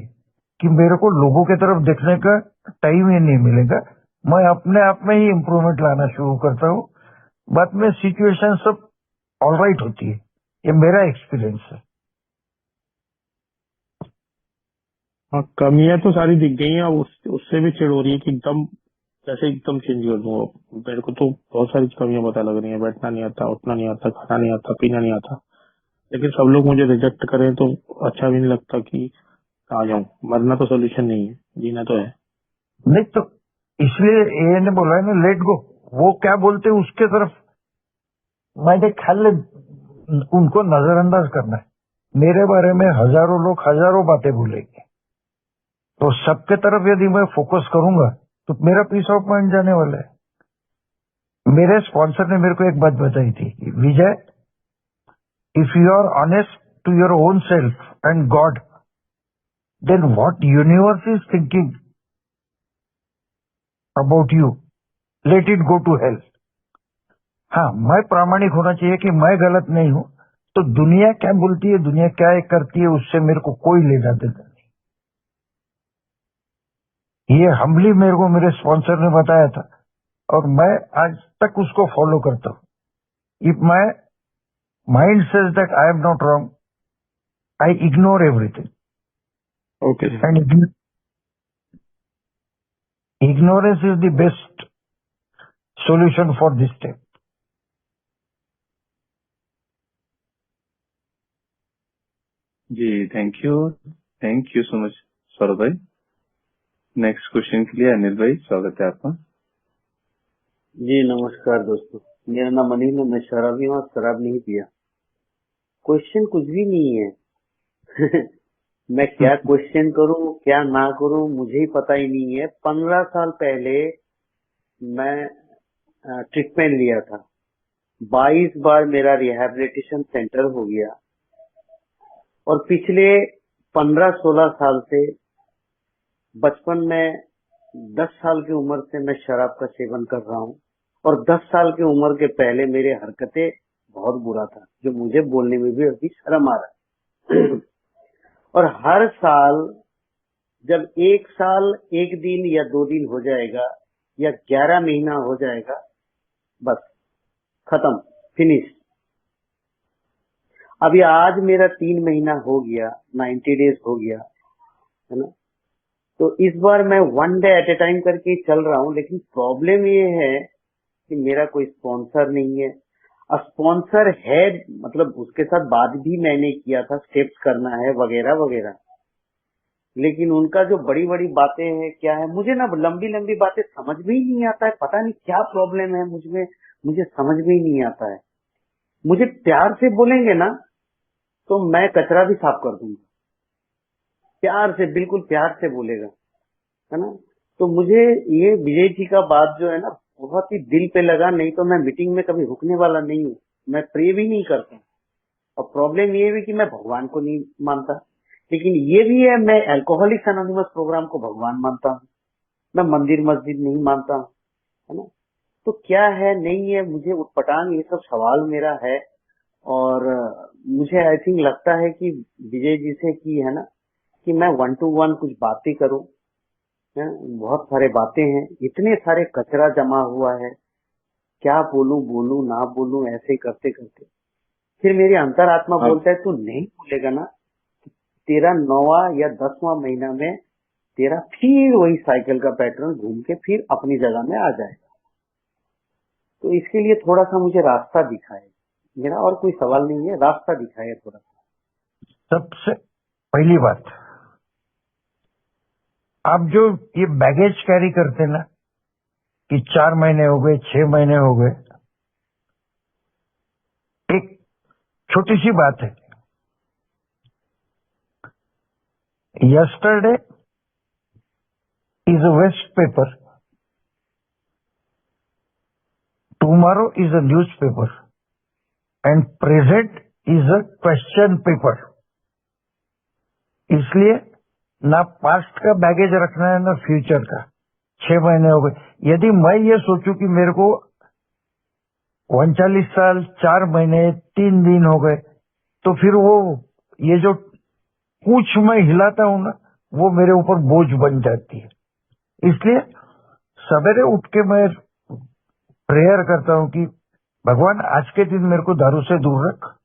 कि मेरे को लोगों की तरफ देखने का टाइम ही नहीं मिलेगा। मैं अपने आप में ही इम्प्रूवमेंट लाना शुरू करता हूँ, बाद में सिचुएशन सब ऑलराइट होती है। ये मेरा एक्सपीरियंस है। हाँ, कमियां तो सारी दिख गई हैं, अब उससे भी चिढ़ हो रही है कि एकदम कैसे एकदम चेंज कर दूं। मेरे को तो बहुत सारी कमियां पता लग रही हैं, बैठना नहीं आता, उठना नहीं आता, खाना नहीं आता, पीना नहीं आता। लेकिन सब लोग मुझे रिजेक्ट करें तो अच्छा भी नहीं लगता कि आ जाऊं। मरना तो सोल्यूशन नहीं है, जीना तो है। नहीं तो इसलिए ए ने बोला है ना, लेट गो। वो क्या बोलते हैं उसके तरफ मैंने ख्याल उनको नजरअंदाज करना है। मेरे बारे में हजारों लोग हजारों बातें बोलेंगे, तो सबके तरफ यदि मैं फोकस करूंगा तो मेरा पीस ऑफ माइंड जाने वाला है। मेरे स्पॉन्सर ने मेरे को एक बात बताई थी कि Vijay, if you are honest to your own self and God, then what universe is thinking about you, let it go to health. हाँ, मैं प्रामाणिक होना चाहिए कि मैं गलत नहीं हूं, तो दुनिया क्या बोलती है, दुनिया क्या करती है, उससे मेरे को कोई लेना देना नहीं। ये हम्बली मेरे को मेरे स्पॉन्सर ने बताया था और मैं आज तक उसको फॉलो करता हूं। If my mind says that I am not wrong, I ignore everything. Okay and ignorance is the best solution for this step. जी thank you so much Saurabh भाई। नेक्स्ट क्वेश्चन के लिए अनिल भाई, स्वागत है आपका। जी नमस्कार दोस्तों, मेरा नाम अनिल है। मैं शराबी हूँ, शराब नहीं पिया। क्वेश्चन कुछ भी नहीं है। मैं क्या क्वेश्चन करूं क्या ना करूं मुझे ही पता ही नहीं है। 15 साल पहले मैं ट्रीटमेंट लिया था, 22 बार मेरा रिहैबिलिटेशन सेंटर हो गया, और पिछले 15-16 साल से बचपन में 10 साल की उम्र से मैं शराब का सेवन कर रहा हूँ, और 10 साल की उम्र के पहले मेरे हरकतें बहुत बुरा था, जो मुझे बोलने में भी अभी शर्म आ रहा है। और हर साल जब 1 साल 1 दिन या 2 दिन हो जाएगा या 11 महीना हो जाएगा, बस खत्म, फिनिश। अभी आज मेरा 3 महीना हो गया, 90 डेज हो गया है ना। तो इस बार मैं 1 डे एट ए टाइम करके चल रहा हूँ, लेकिन प्रॉब्लम ये है कि मेरा कोई स्पॉन्सर नहीं है। स्पॉन्सर है, मतलब उसके साथ बात भी मैंने किया था, स्टेप्स करना है वगैरह वगैरह, लेकिन उनका जो बड़ी बड़ी बातें हैं क्या है, मुझे ना लंबी लंबी बातें समझ में ही नहीं आता है। पता नहीं क्या प्रॉब्लम है मुझे समझ में ही नहीं आता है। मुझे प्यार से बोलेंगे ना तो मैं कचरा भी साफ कर दूंगा, प्यार से, बिल्कुल प्यार से बोलेगा, है ना। तो मुझे ये विजय जी का बात जो है ना बहुत ही दिल पे लगा, नहीं तो मैं मीटिंग में कभी रुकने वाला नहीं हूँ, मैं प्रे भी नहीं करता। और प्रॉब्लम ये भी कि मैं भगवान को नहीं मानता, लेकिन ये भी है मैं अल्कोहलिक्स एनोनिमस प्रोग्राम को भगवान मानता हूँ, मैं मंदिर मस्जिद नहीं मानता हूँ, है ना। तो क्या है नहीं है, मुझे उटपटांग ये सब सवाल मेरा है। और मुझे आई थिंक लगता है कि विजय जी से कि है ना कि मैं 1 to 1 कुछ बातें करूं, है? बहुत सारे बातें हैं, इतने सारे कचरा जमा हुआ है, क्या बोलूं ना बोलूं, ऐसे ही करते करते फिर मेरी अंतरात्मा बोलता है तू नहीं बोलेगा ना, तेरा 9वां या 10वां महीना में तेरा फिर वही साइकिल का पैटर्न घूम के फिर अपनी जगह में आ जाएगा। तो इसके लिए थोड़ा सा मुझे रास्ता दिखाए, मेरा और कोई सवाल नहीं है, रास्ता दिखाए थोड़ा सा। सबसे पहली बात, आप जो ये बैगेज कैरी करते ना कि 4 महीने हो गए, 6 महीने हो गए, एक छोटी सी बात है। Yesterday is a waste paper, tomorrow is a news paper, and present is a question paper. इसलिए ना पास्ट का बैगेज रखना है ना फ्यूचर का। 6 महीने हो गए, यदि मैं ये सोचूं कि मेरे को 39 साल 4 महीने 3 दिन हो गए, तो फिर वो ये जो पूछ मैं हिलाता हूं ना वो मेरे ऊपर बोझ बन जाती है। इसलिए सवेरे उठ के मैं प्रेयर करता हूं कि भगवान आज के दिन मेरे को दारू से दूर रख।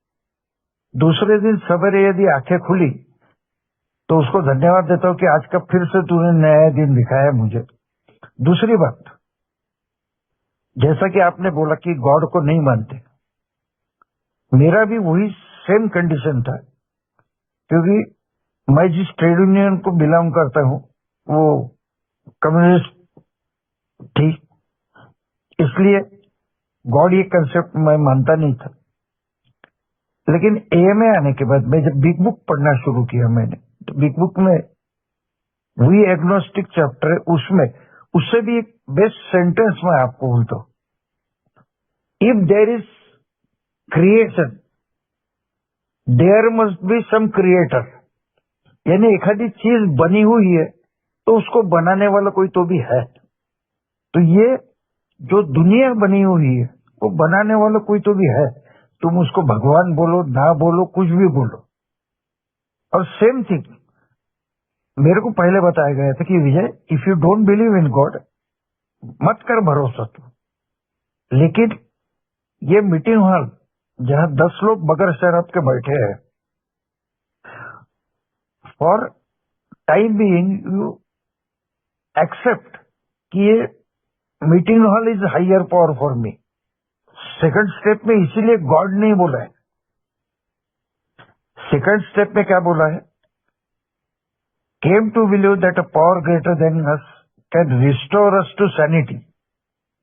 दूसरे दिन सवेरे यदि आंखें खुली तो उसको धन्यवाद देता हूं कि आज का फिर से तूने नया दिन दिखाया मुझे। दूसरी बात, जैसा कि आपने बोला कि गॉड को नहीं मानते, मेरा भी वही सेम कंडीशन था, क्योंकि मैं जिस ट्रेड यूनियन को बिलोंग करता हूं वो कम्युनिस्ट थी, इसलिए गॉड ये कंसेप्ट मैं मानता नहीं था। लेकिन एएमए आने के बाद मैं जब बिग बुक पढ़ना शुरू किया मैंने, तो बिग बुक में वी एग्नोस्टिक चैप्टर है, उसमें उससे भी एक बेस्ट सेंटेंस मैं आपको बोलता हूं, if there is creation there must be some creator. यानी एखादी चीज बनी हुई है तो उसको बनाने वाला कोई तो भी है। तो ये जो दुनिया बनी हुई है वो बनाने वाला कोई तो भी है, तुम उसको भगवान बोलो ना बोलो कुछ भी बोलो। और सेम थिंग मेरे को पहले बताया गया था कि Vijay, if you don't believe in God मत कर भरोसा तू। लेकिन ये मीटिंग हॉल जहां 10 लोग बगैर शराब के बैठे हैं, for time being you accept कि ये meeting hall is higher power for me. Second step में इसीलिए गॉड नहीं बोला है। सेकंड स्टेप में क्या बोला है, came to believe that a power greater than us can restore us to sanity,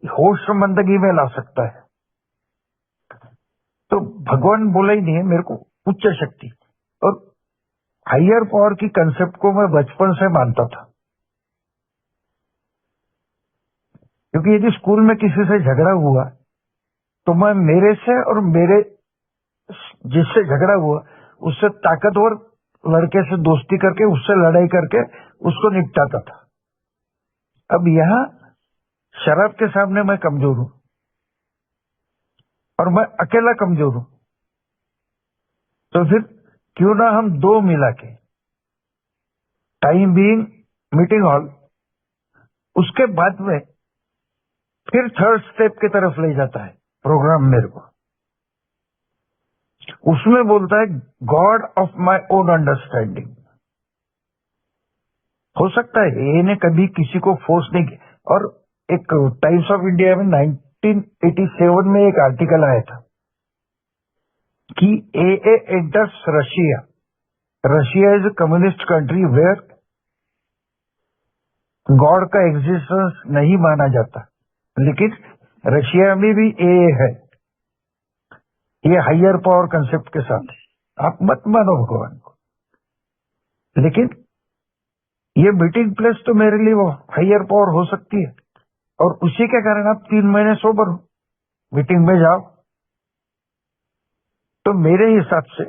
होश बंदगी में ला सकता है। तो भगवान बोला ही नहीं है मेरे को, उच्च शक्ति और हायर पावर की कंसेप्ट को मैं बचपन से मानता था, क्योंकि यदि स्कूल में किसी से झगड़ा हुआ तो मैं मेरे से और मेरे जिससे झगड़ा हुआ उससे ताकतवर लड़के से दोस्ती करके उससे लड़ाई करके उसको निपटाता था। अब यहाँ शराब के सामने मैं कमजोर हूं और मैं अकेला कमजोर हूं, तो फिर क्यों ना हम दो मिला के टाइम बीइंग मीटिंग हॉल, उसके बाद में फिर थर्ड स्टेप की तरफ ले जाता है प्रोग्राम मेरे को। उसमें बोलता है God of my own understanding. हो सकता है ये ने कभी किसी को फोर्स नहीं किया। और एक टाइम्स ऑफ इंडिया में 1987 में एक आर्टिकल आया था कि AA enters Russia, Russia is a communist country where god का एग्जिस्टेंस नहीं माना जाता, लेकिन रशिया में भी AA है, ये हायर पावर कंसेप्ट के साथ। आप मत मानो भगवान को, लेकिन ये मीटिंग प्लेस तो मेरे लिए वो हायर पावर हो सकती है, और उसी के कारण आप 3 महीने सोबर हो, मीटिंग में जाओ। तो मेरे हिसाब से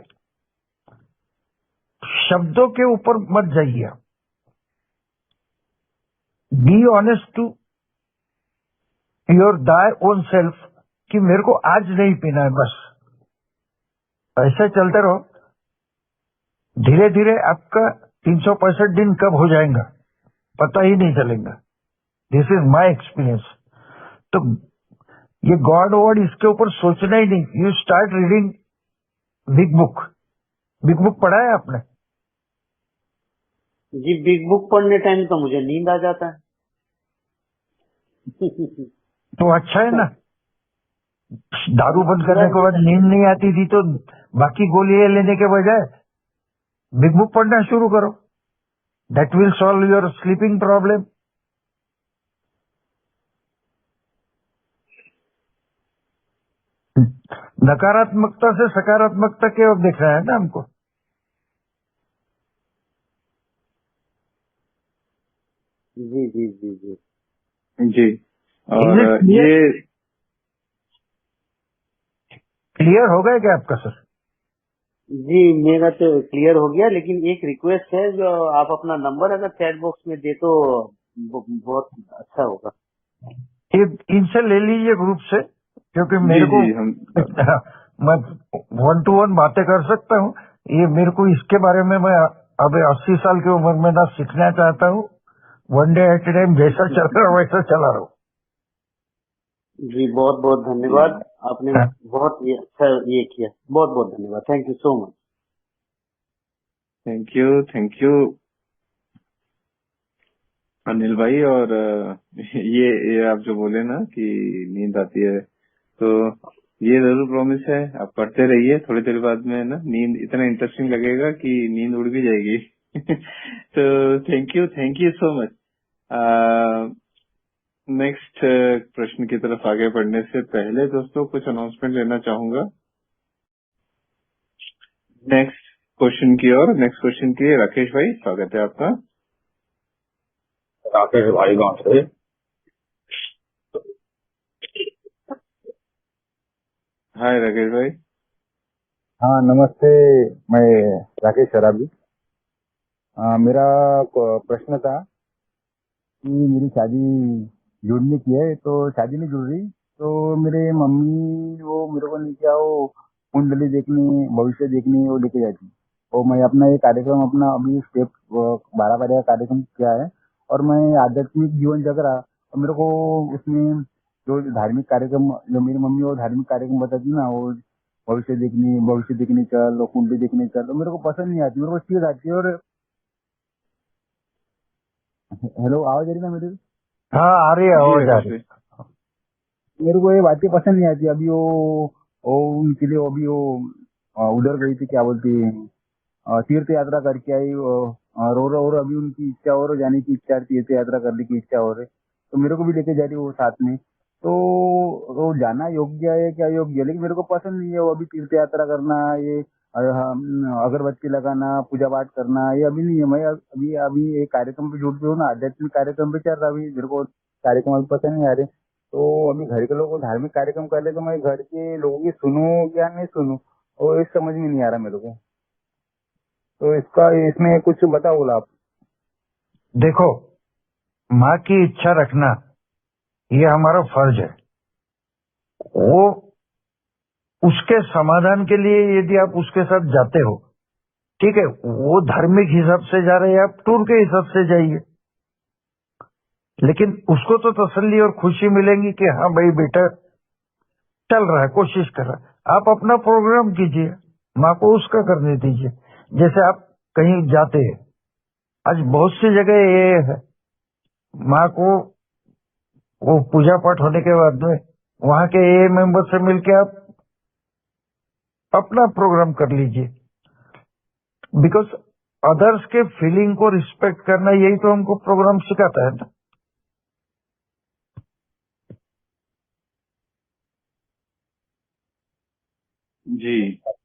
शब्दों के ऊपर मत जाइए आप, बी ऑनेस्ट टू योर दाय ओन सेल्फ कि मेरे को आज नहीं पीना है, बस ऐसे चलते रहो। धीरे धीरे आपका 365 दिन कब हो जाएगा पता ही नहीं चलेगा। This is my experience. तो ये गॉड वर्ड इसके ऊपर सोचना ही नहीं, you start reading big book. Big book पढ़ा है आपने? जी, बिग बुक पढ़ने टाइम तो मुझे नींद आ जाता है। तो अच्छा है ना, दारू बंद करने के बाद नींद नहीं आती थी तो बाकी गोलियां लेने के बजाय बिग बुक पढ़ना शुरू करो, that will solve your sleeping problem. नकारात्मकता से सकारात्मकता की ओर दिख रहा है ना हमको। जी जी जी जी जी। और ये क्लियर हो गया क्या आपका सर? जी, मेरा तो क्लियर हो गया, लेकिन एक रिक्वेस्ट है, जो आप अपना नंबर अगर चैट बॉक्स में दे तो बहुत अच्छा होगा। इनसे ले लीजिए ग्रुप से, क्योंकि मेरे जी को जी हम मैं 1 to 1 बातें कर सकता हूँ। ये मेरे को इसके बारे में मैं अब 80 साल की उम्र में ना सीखना चाहता हूँ, one day at A time जैसा चल रहा है वैसा चला रहा हूँ। जी, बहुत बहुत धन्यवाद, आपने बहुत ही अच्छा ये किया, बहुत बहुत धन्यवाद, thank you so much. Thank you Anil भाई। और ये आप जो बोले ना कि नींद आती है, तो ये जरूर प्रॉमिस है, आप पढ़ते रहिए, थोड़ी देर बाद में ना नींद इतना इंटरेस्टिंग लगेगा कि नींद उड़ भी जाएगी। तो thank you so much. Next प्रश्न की तरफ आगे बढ़ने से पहले दोस्तों कुछ अनाउंसमेंट लेना चाहूंगा नेक्स्ट क्वेश्चन की ओर। नेक्स्ट क्वेश्चन के लिए राकेश भाई, स्वागत है आपका। राकेश भाई गांव से। हाय राकेश भाई। हाँ नमस्ते, मैं राकेश शराबी। मेरा प्रश्न था कि मेरी शादी जुड़ने की है, तो शादी नहीं जुड़ रही, तो मेरे मम्मी वो मेरे को लेके आओ कुंडली देखने, भविष्य देखने वो लेके जाती। और मैं अपना ये कार्यक्रम अपना अभी स्टेप 12 का कार्यक्रम किया है, और मैं आध्यात्मिक जीवन जग रहा, और मेरे को उसमें जो धार्मिक कार्यक्रम जो मेरी मम्मी वो धार्मिक कार्यक्रम बताती ना, वो भविष्य देखने चल, कुंडली देखने चल, तो मेरे को पसंद नहीं आती, मेरे को चिढ़ आती है। और हेलो, आवाज आ रही ना मेरी? हाँ आ रही है आवाज, आ रही है। मेरे को ये बातें पसंद नहीं आती। अभी वो उनके लिए अभी वो उधर गई थी, क्या बोलती तीर्थ यात्रा करके आई, और अभी उनकी इच्छा और जाने की इच्छा, तीर्थ यात्रा करने की इच्छा हो रही, तो मेरे को भी लेके जा रही वो साथ में। तो वो जाना योग्य है क्या योग्य है, लेकिन मेरे को पसंद नहीं है वो अभी तीर्थ यात्रा करना, ये अगरबत्ती लगाना, पूजा पाठ करना, ये अभी नहीं है। मैं अभी अभी एक कार्यक्रम पे जुड़ गया हूँ ना, आध्यात्मिक कार्यक्रम पे चल रहा। अभी मेरे को कार्यक्रम अभी पता नहीं आ रहे, तो अभी घर के लोगों को धार्मिक कार्यक्रम कर ले तो मैं घर के लोगों की सुनूं या नहीं सुनूं, और ये समझ में नहीं आ रहा मेरे को। तो इसमें कुछ बताओ बोला आप। देखो, माँ की इच्छा रखना ये हमारा फर्ज है। वो उसके समाधान के लिए यदि आप उसके साथ जाते हो, ठीक है, वो धार्मिक हिसाब से जा रहे हैं, आप टूर के हिसाब से जाइए, लेकिन उसको तो तसल्ली और खुशी मिलेगी कि हाँ भाई बेटा चल रहा है, कोशिश कर रहा है। आप अपना प्रोग्राम कीजिए, माँ को उसका करने दीजिए। जैसे आप कहीं जाते हैं, आज बहुत सी जगह ये है, माँ को वो पूजा पाठ होने के बाद में वहां के ए मेंबर से मिलके आप अपना प्रोग्राम कर लीजिए। बिकॉज अदर्स के फीलिंग को रिस्पेक्ट करना, यही तो हमको प्रोग्राम सिखाता है ना। जी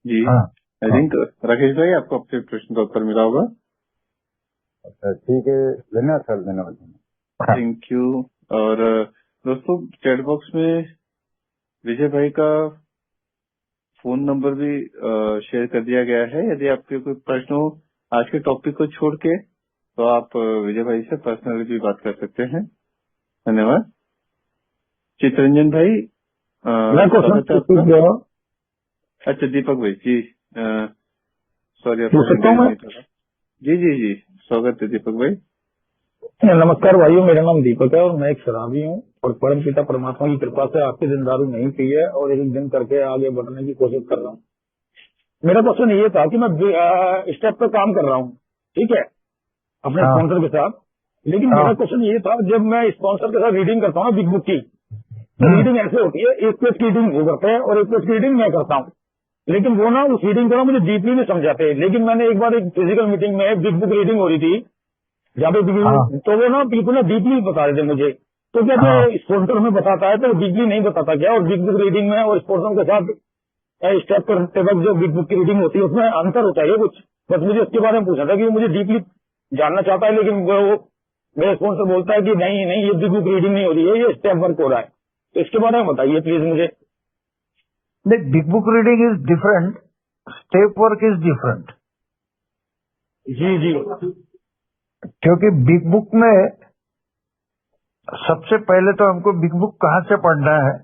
जी। हाँ, आई थिंक राकेश भाई आपको अपने प्रश्न का उत्तर मिला होगा। अच्छा ठीक है, धन्यवाद सर, धन्यवाद। हाँ। Thank you. और दोस्तों, चैट बॉक्स में विजय भाई का फोन नंबर भी शेयर कर दिया गया है। यदि आपके कोई प्रश्न हो आज के टॉपिक को छोड़ के, तो आप विजय भाई से पर्सनली भी बात कर सकते हैं। धन्यवाद। चितरंजन भाई, मैं स्वागत है आपका। पूछ रहा हूँ, अच्छा, दीपक भाई जी, सॉरी पूछ सकता हूँ मैं? जी जी जी, स्वागत है दीपक भाई। नमस्कार भाइयों, मेरा नाम दीपक है और मैं एक शराबी हूँ और परम पिता परमात्मा की कृपा से आपके दिन दारू नहीं पी है और एक दिन करके आगे बढ़ने की कोशिश कर रहा हूँ। मेरा क्वेश्चन ये था कि मैं स्टेप पे काम कर रहा हूँ, ठीक है, अपने हाँ। स्पॉन्सर के साथ। लेकिन हाँ। मेरा क्वेश्चन ये था, जब मैं स्पॉन्सर के साथ रीडिंग करता हूँ बिग बुक की, तो रीडिंग ऐसे होती है, एक पेज की रीडिंग वो करते हैं और एक पेज की रीडिंग मैं करता हूँ। लेकिन वो ना उस रीडिंग को ना मुझे डीपली नहीं समझाते। लेकिन मैंने एक बार एक फिजिकल मीटिंग में बिग बुक रीडिंग हो रही थी जहाँ पे हाँ। तो वो ना बिल्कुल ना डीपली बता रहे थे मुझे। तो क्या हाँ। जो स्पॉन्सर हमें बताता है तो डीपली नहीं बताता क्या? और बिग बुक रीडिंग में और स्पॉन्सर के साथ स्टेप करते वक्त जो बिग बुक की रीडिंग होती है उसमें अंतर होता है कुछ? बस मुझे उसके बारे में पूछा था कि मुझे डीपली जानना चाहता है, लेकिन वो मेरा स्पॉन्सर बोलता है कि नहीं नहीं, ये बिग बुक रीडिंग नहीं हो रही है, ये स्टेप वर्क हो रहा है। तो इसके बारे में बताइए प्लीज मुझे। देख, big book reading is different, step work is different. जी जी। क्योंकि बिग बुक में सबसे पहले तो हमको बिग बुक कहाँ से पढ़ना है,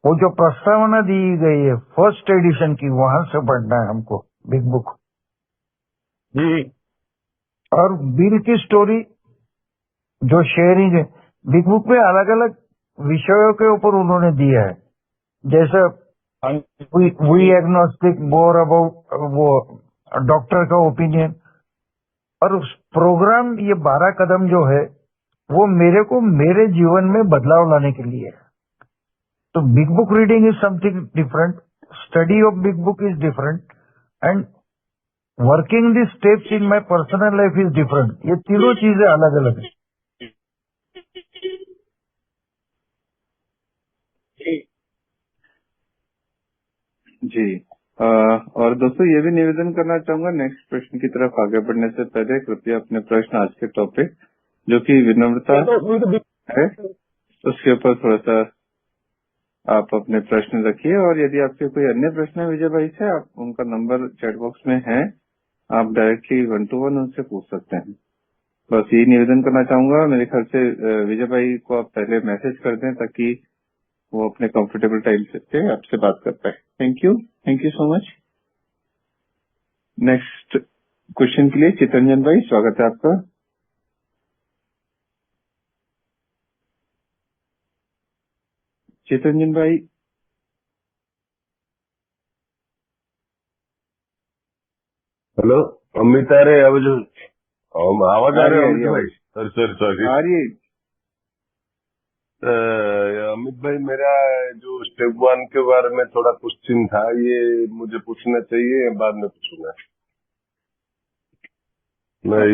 वो जो प्रस्तावना दी गई है फर्स्ट एडिशन की, वहां से पढ़ना है हमको बिग बुक। जी। और बिल की स्टोरी जो शेयरिंग है, बिग बुक में अलग अलग विषयों के ऊपर उन्होंने दिया है। जैसे वी एग्नोस्टिक, मोर अबाउट वो डॉक्टर का ओपिनियन। और उस प्रोग्राम ये 12 कदम जो है वो मेरे को मेरे जीवन में बदलाव लाने के लिए है। तो big book reading is something different, study of big book is different, and working the steps in my personal life is different. ये तीनों चीजें अलग अलग है। जी। और दोस्तों, ये भी निवेदन करना चाहूंगा, नेक्स्ट प्रश्न की तरफ आगे बढ़ने से पहले कृपया अपने प्रश्न आज के टॉपिक जो कि विनम्रता है उसके ऊपर थोड़ा सा आप अपने प्रश्न रखिए। और यदि आपके कोई अन्य प्रश्न है विजय भाई से, आप उनका नंबर चैट बॉक्स में है, आप डायरेक्टली 1-to-1 उनसे पूछ सकते हैं। बस यही निवेदन करना चाहूंगा। मेरे ख्याल से विजय भाई को आप पहले मैसेज कर दें ताकि वो अपने कंफर्टेबल टाइम से आपसे बात कर पाए। Thank you so much. Next question के लिए चितरंजन भाई, स्वागत है आपका। चितरंजन भाई, हेलो, अमित आ रहे आवाज आ रही है अमित भाई? सॉरी आ रही है। अमित भाई, मेरा जो स्टेप 1 के बारे में थोड़ा क्वेश्चन था, ये मुझे पूछना चाहिए या बाद में पूछूंगा? मैं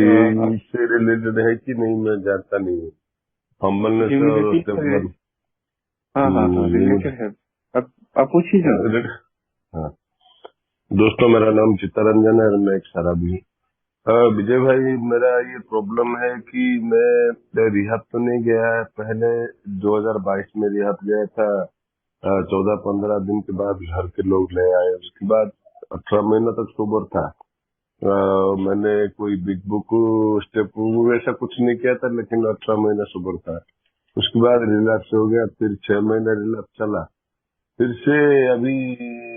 इससे रिलेटेड है कि नहीं मैं जानता नहीं हूँ। हम्बलनेस और स्टेप 1। हाँ रिलेटेड है। आप पूछिए। हाँ, दोस्तों, मेरा नाम चित्तरंजन है और मैं एक शराबी हूँ। विजय भाई, मेरा ये प्रॉब्लम है कि मैं रिहाब तो नहीं गया है। पहले 2022 में रिहाब गया था। 14-15 दिन के बाद घर के लोग ले आए। उसके बाद 18 महीना तक सोबर था। मैंने कोई बिग बुक स्टेप वैसा कुछ नहीं किया था, लेकिन 18 महीना सोबर था। उसके बाद रिलैप्स हो गया, फिर 6 महीने रिलैप्स चला। फिर से अभी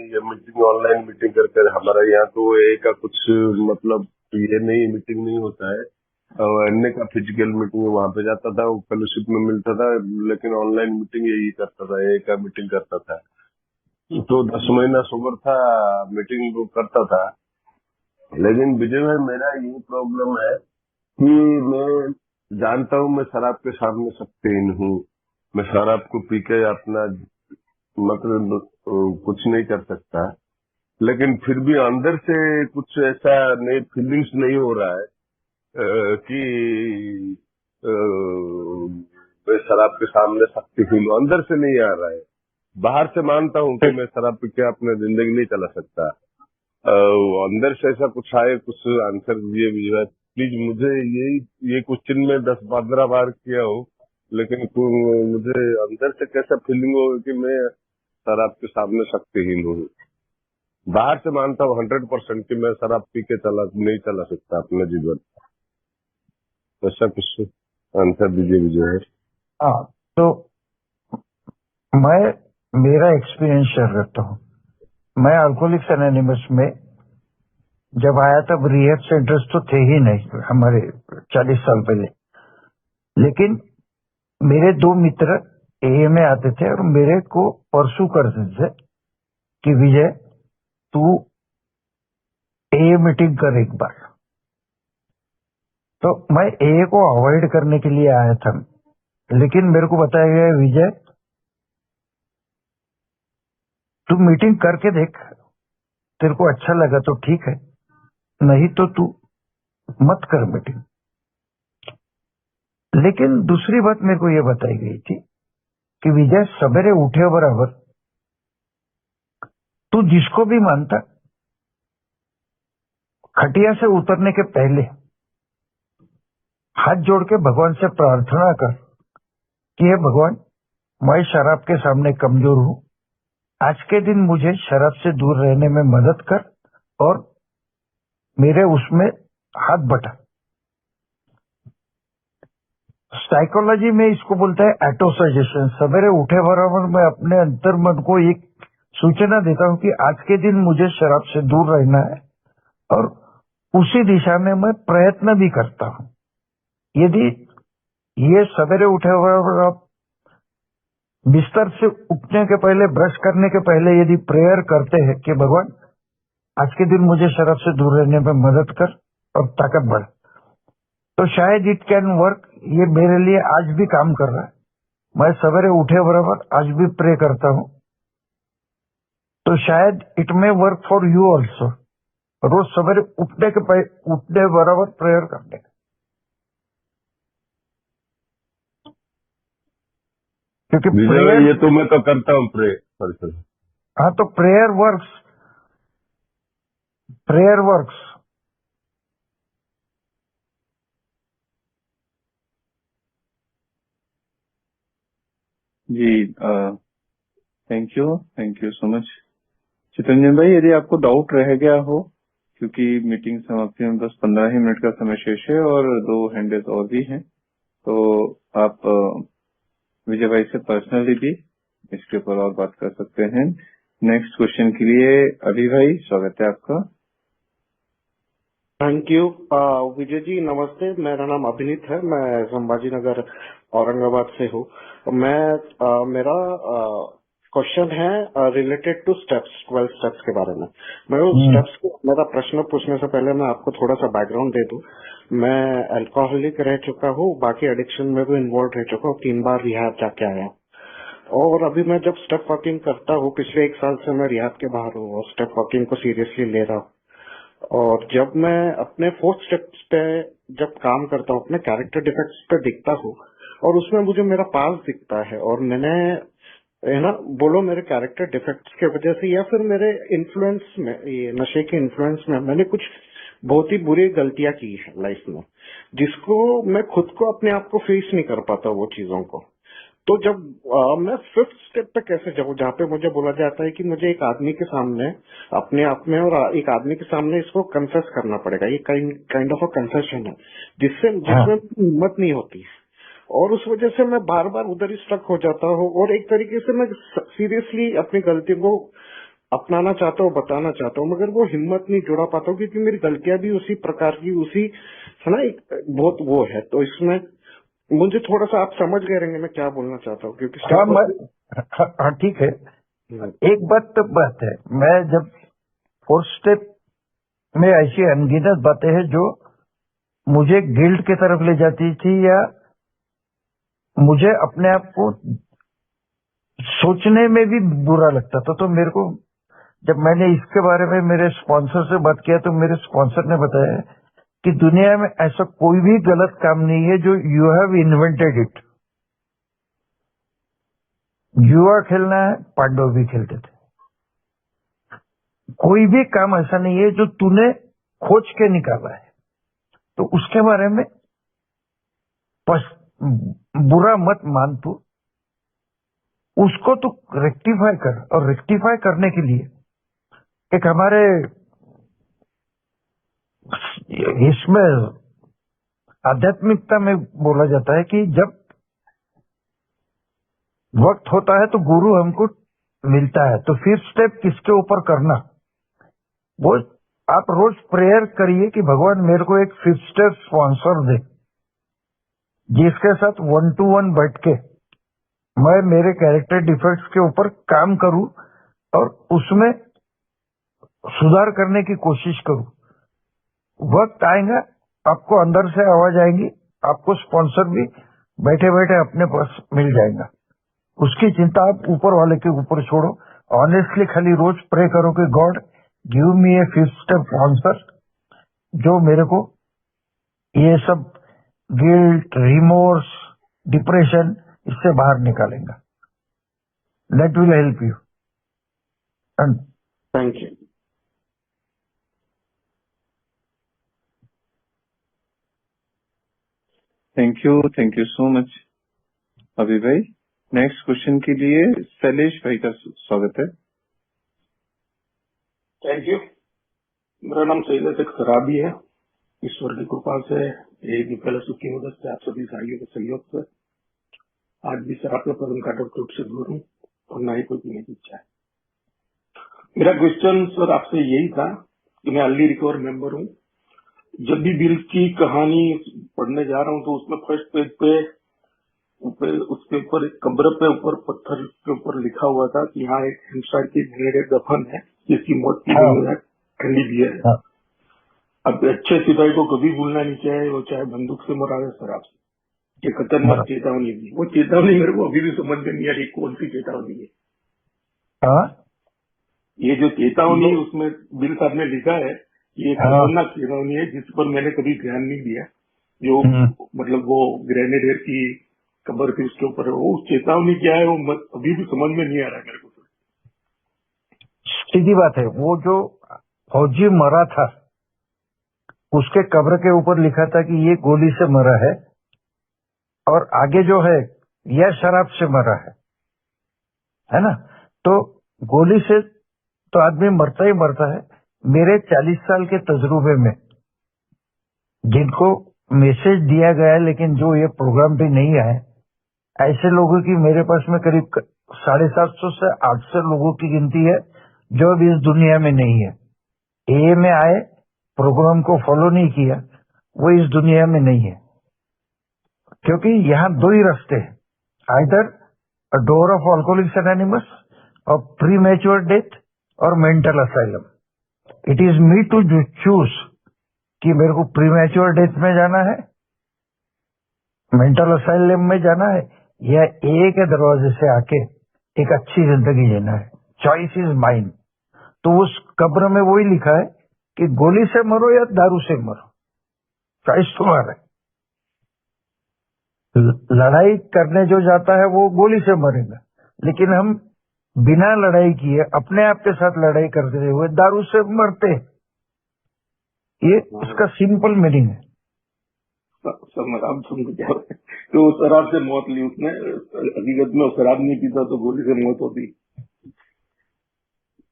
ये मीटिंग, ऑनलाइन मीटिंग कर हमारा यहाँ तो ए का कुछ मतलब ये नहीं, मीटिंग नहीं होता है। अन्य का फिजिकल मीटिंग वहां पे जाता था, वो फेलोशिप में मिलता था, लेकिन ऑनलाइन मीटिंग यही करता था, ए का मीटिंग करता था। तो 10 महीना सोबर था, मीटिंग वो करता था। लेकिन विजय भाई, मेरा ये प्रॉब्लम है कि मैं जानता हूँ मैं शराब के सामने शक्तिहीन हूँ। मैं शराब को पी के अपना मतलब कुछ नहीं कर सकता, लेकिन फिर भी अंदर से कुछ ऐसा नहीं, फीलिंग्स नहीं हो रहा है कि मैं शराब के सामने शक्तिहीन हूँ। अंदर से नहीं आ रहा है। बाहर से मानता हूँ कि मैं शराब पी के अपने जिंदगी नहीं चला सकता। अंदर से ऐसा कुछ आए, कुछ आंसर दिए विजय प्लीज। मुझे ये क्वेश्चन में 10-15 बार किया हूँ, लेकिन मुझे अंदर से कैसा फीलिंग हो कि मैं शराब के सामने शक्तिहीन हूँ। बाहर से मानता हूँ 100% कि मैं शराब पी के नहीं चला सकता अपना जीवन। ऐसा कुछ आंसर दीजिए विजय। हाँ, तो मैं मेरा एक्सपीरियंस शेयर करता हूँ। मैं अल्कोहलिक्स एनोनिमस में जब आया तब रिहैब सेंटर्स तो थे ही नहीं हमारे 40 साल पहले, लेकिन मेरे 2 मित्र एए में आते थे और मेरे को परसू करते थे कि विजय तू एए मीटिंग कर एक बार। तो मैं एए को अवॉइड करने के लिए आया था, लेकिन मेरे को बताया गया विजय तू मीटिंग करके देख, तेरे को अच्छा लगा तो ठीक है, नहीं तो तू मत कर मीटिंग। लेकिन दूसरी बात मेरे को यह बताई गई थी कि विजय सवेरे उठे बराबर तू जिसको भी मानता, खटिया से उतरने के पहले हाथ जोड़ के भगवान से प्रार्थना कर कि हे भगवान, मैं शराब के सामने कमजोर हूं, आज के दिन मुझे शराब से दूर रहने में मदद कर और मेरे उसमें हाथ बटा। साइकोलॉजी में इसको बोलता है ऑटो सजेशन। सवेरे उठे बराबर मैं अपने अंतर्मन को एक सूचना देता हूं कि आज के दिन मुझे शराब से दूर रहना है और उसी दिशा में मैं प्रयत्न भी करता हूं। यदि ये सवेरे उठे बराबर आप बिस्तर से उठने के पहले, ब्रश करने के पहले यदि प्रेयर करते हैं कि भगवान आज के दिन मुझे शराब से दूर रहने में मदद कर और ताकत बढ़, तो शायद इट कैन वर्क। ये मेरे लिए आज भी काम कर रहा है। मैं सवेरे उठे बराबर आज भी प्रे करता हूं, तो शायद it may work for you also. रोज सवेरे उठने बराबर प्रेयर करने का, क्योंकि प्रेयर, ये तो मैं तो करता हूँ प्रे। हाँ, तो प्रेयर वर्क्स, प्रेयर वर्क्स। जी, thank you so much Chittaranjan भाई। यदि आपको डाउट रह गया हो, क्योंकि मीटिंग समाप्ति में बस 15 ही मिनट का समय शेष है और 2 हैंडल्स और भी हैं, तो आप विजय भाई से पर्सनली भी इसके ऊपर और बात कर सकते हैं। नेक्स्ट क्वेश्चन के लिए अभी भाई, स्वागत है आपका। थैंक यू विजय जी, नमस्ते। मेरा नाम अभिनीत है, मैं संभाजी नगर औरंगाबाद से हूँ। मेरा क्वेश्चन है रिलेटेड टू स्टेप्स, 12 स्टेप्स के बारे में। मैं उस स्टेप्स को, मेरा प्रश्न पूछने से पहले मैं आपको थोड़ा सा बैकग्राउंड दे दूं। मैं अल्कोहलिक रह चुका हूँ, बाकी एडिक्शन में भी इन्वॉल्व रह चुका हूँ, 3 बार रिहैब जाके आया। और अभी मैं जब स्टेप वॉकिंग करता हूँ, पिछले 1 साल से मैं रिहैब के बाहर हूँ और स्टेप वॉकिंग को सीरियसली ले रहा हूँ। और जब मैं अपने 4th स्टेप्स पे जब काम करता हूँ, अपने कैरेक्टर डिफेक्ट्स पे दिखता हूँ और उसमें मुझे मेरा पास दिखता है। और मैंने है ना, बोलो मेरे कैरेक्टर डिफेक्ट्स की वजह से या फिर मेरे इन्फ्लुएंस में, ये नशे के इन्फ्लुएंस में मैंने कुछ बहुत ही बुरी गलतियां की है लाइफ में, जिसको मैं खुद को अपने आप को फेस नहीं कर पाता वो चीजों को। तो जब मैं फिफ्थ स्टेप पे कैसे जाऊँ, जहाँ पे मुझे बोला जाता है कि मुझे एक आदमी के सामने अपने आप में और एक आदमी के सामने इसको कन्फेस करना पड़ेगा, ये काइंड ऑफ अ कन्फेशन है जिसमें हिम्मत नहीं होती, और उस वजह से मैं बार बार उधर ही स्टक हो जाता हूँ, और एक तरीके से मैं सीरियसली अपनी गलती को अपनाना चाहता हूँ, बताना चाहता हूँ, मगर वो हिम्मत नहीं जुड़ा पाता हूँ क्योंकि मेरी गलतियां भी उसी प्रकार की, उसी है ना, एक बहुत वो है। तो इसमें मुझे थोड़ा सा आप समझ गए रहेंगे मैं क्या बोलना चाहता हूँ, क्योंकि हाँ ठीक है। एक बात है, मैं जब फोर्थ स्टेप में ऐसी अनगिनत बातें हैं जो मुझे गिल्ट की तरफ ले जाती थी या मुझे अपने आप को सोचने में भी बुरा लगता था, तो मेरे को जब मैंने इसके बारे में मेरे स्पॉन्सर से बात किया तो मेरे स्पॉन्सर ने बताया कि दुनिया में ऐसा कोई भी गलत काम नहीं है जो यू हैव इन्वेंटेड इट। जुआ खेलना है, पांडव भी खेलते थे। कोई भी काम ऐसा नहीं है जो तूने खोज के निकाला है, तो उसके बारे में बुरा मत मान, तू उसको तो रेक्टिफाई कर। और रेक्टिफाई करने के लिए एक हमारे इसमें आध्यात्मिकता में बोला जाता है कि जब वक्त होता है तो गुरु हमको मिलता है, तो फिफ्थ स्टेप किसके ऊपर करना, वो आप रोज प्रेयर करिए कि भगवान मेरे को एक फिफ्थ स्टेप स्पॉन्सर दे जिसके साथ 1-to-1 बैठ के मैं मेरे कैरेक्टर डिफेक्ट्स के ऊपर काम करूं और उसमें सुधार करने की कोशिश करूं। वक्त आएगा, आपको अंदर से आवाज आएगी, आपको स्पॉन्सर भी बैठे बैठे अपने पास मिल जाएगा। उसकी चिंता आप ऊपर वाले के ऊपर छोड़ो। ऑनेस्टली खाली रोज प्रे करो कि God give me A fifth step sponsor जो मेरे को ये सब गिल्ट, रिमोर्स, डिप्रेशन इससे बाहर निकालेगा। That will help you. Thank you. Thank you so much अभी भाई। नेक्स्ट क्वेश्चन के लिए शैलेश भाई का स्वागत है। Thank you. मेरा नाम शैलेश एक शराबी है। ईश्वर की कृपा से एक फेलोशिप की मदद से आप सभी भाइयों के सहयोग से आज भी शराब के पदम का रूप से दूर हूँ और न ही कोई पीने की इच्छा है। मेरा क्वेश्चन सर आपसे यही था कि मैं अर्ली रिकवर मेंबर हूँ। जब भी बिल की कहानी पढ़ने जा रहा हूँ तो उसमें फर्स्ट पेज पे उसके ऊपर एक कब्र पे ऊपर पत्थर के ऊपर लिखा हुआ था कि यहाँ एक हिंसा की मेरे दफन है जिसकी मौत की ठंडी भी है। अब अच्छे सिपाही को कभी भूलना नहीं चाहिए, वो चाहे बंदूक से मरा है शराब से। ये खतरनाक चेतावनी दी, वो चेतावनी मेरे को अभी भी समझ में नहीं आ रही कौन सी चेतावनी है। ये जो चेतावनी उसमें बिल साहब ने लिखा है ये खतरनाक चेतावनी है जिस पर मैंने कभी ध्यान नहीं दिया। जो मतलब वो ग्रेनेडियर की कब्र थी उसके ऊपर वो चेतावनी क्या है वो अभी भी समझ में नहीं आ रहा मेरे को। सीधी बात है, वो जो फौजी मरा था उसके कब्र के ऊपर लिखा था कि ये गोली से मरा है और आगे जो है यह शराब से मरा है ना। तो गोली से तो आदमी मरता ही मरता है। मेरे 40 साल के तजुर्बे में जिनको मैसेज दिया गया है लेकिन जो ये प्रोग्राम पे नहीं आए, ऐसे लोगों की मेरे पास में करीब 750 से 800 लोगों की गिनती है जो भी इस दुनिया में नहीं है। ए में आए, प्रोग्राम को फॉलो नहीं किया, वो इस दुनिया में नहीं है। क्योंकि यहाँ दो ही रास्ते हैं, either door of alcoholics anonymous और प्री मैच्योर डेथ और mental asylum. It is me to choose कि मेरे को प्री मैच्योर डेथ में जाना है, मेंटल असाइलम में जाना है, या एक दरवाजे से आके एक अच्छी जिंदगी जीना है। Choice is mine. तो उस कब्र में वही लिखा है कि गोली से मरो या दारू से मरो, चॉइस तुम्हारा है। लड़ाई करने जो जाता है वो गोली से मरेगा, लेकिन हम बिना लड़ाई किए अपने आप के साथ लड़ाई करते हुए दारू से मरते। ये उसका सिंपल मीनिंग है। सर मैं आप समझ गया तो शराब से मौत ली उसने, हकीकत में वो शराब नहीं पीता तो गोली से मौत होती।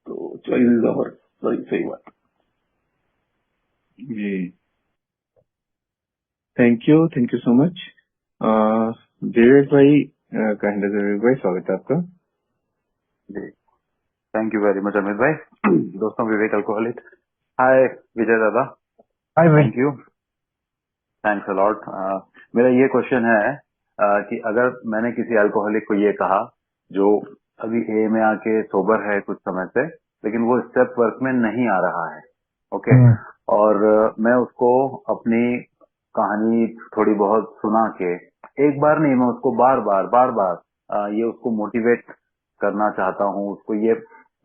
तो चॉइस और सही बात जी। Thank you so much. Vivek भाई, काइंड विवेक भाई, स्वागत है आपका। जी, thank you very much Amit भाई। दोस्तों, विवेक अल्कोहलिक। हाय विजय दादा। हाय भाई। Thank you, thanks a lot. मेरा ये क्वेश्चन है कि अगर मैंने किसी अल्कोहलिक को ये कहा जो अभी ए में आके सोबर है कुछ समय से, लेकिन वो स्टेप वर्क में नहीं आ रहा है, ओके, और मैं उसको अपनी कहानी थोड़ी बहुत सुना के, एक बार नहीं, मैं उसको बार बार ये उसको मोटिवेट करना चाहता हूँ, उसको ये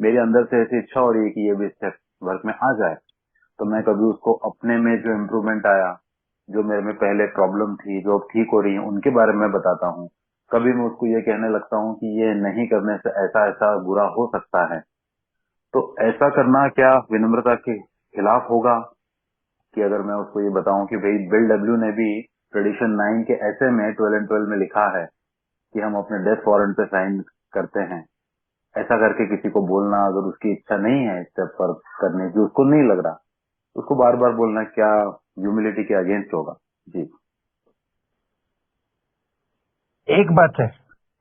मेरे अंदर से ऐसी इच्छा हो रही है कि ये भी स्टेप वर्क में आ जाए। तो मैं कभी उसको अपने में जो इम्प्रूवमेंट आया, जो मेरे में पहले प्रॉब्लम थी जो अब ठीक हो रही है, उनके बारे में बताता हूँ। कभी मैं उसको ये कहने लगता हूँ कि ये नहीं करने से ऐसा ऐसा बुरा हो सकता है। तो ऐसा करना क्या विनम्रता के खिलाफ होगा कि अगर मैं उसको ये बताऊं कि भाई बिल डब्ल्यू ने भी ट्रेडिशन 9 के ऐसे में 12 and 12 में लिखा है कि हम अपने डेथ वारंट पे साइन करते हैं, ऐसा करके किसी को बोलना, अगर उसकी इच्छा नहीं है स्टेप पर करने की, उसको नहीं लग रहा, उसको बार बार बोलना क्या ह्यूमिलिटी के अगेंस्ट होगा? जी। एक बात है,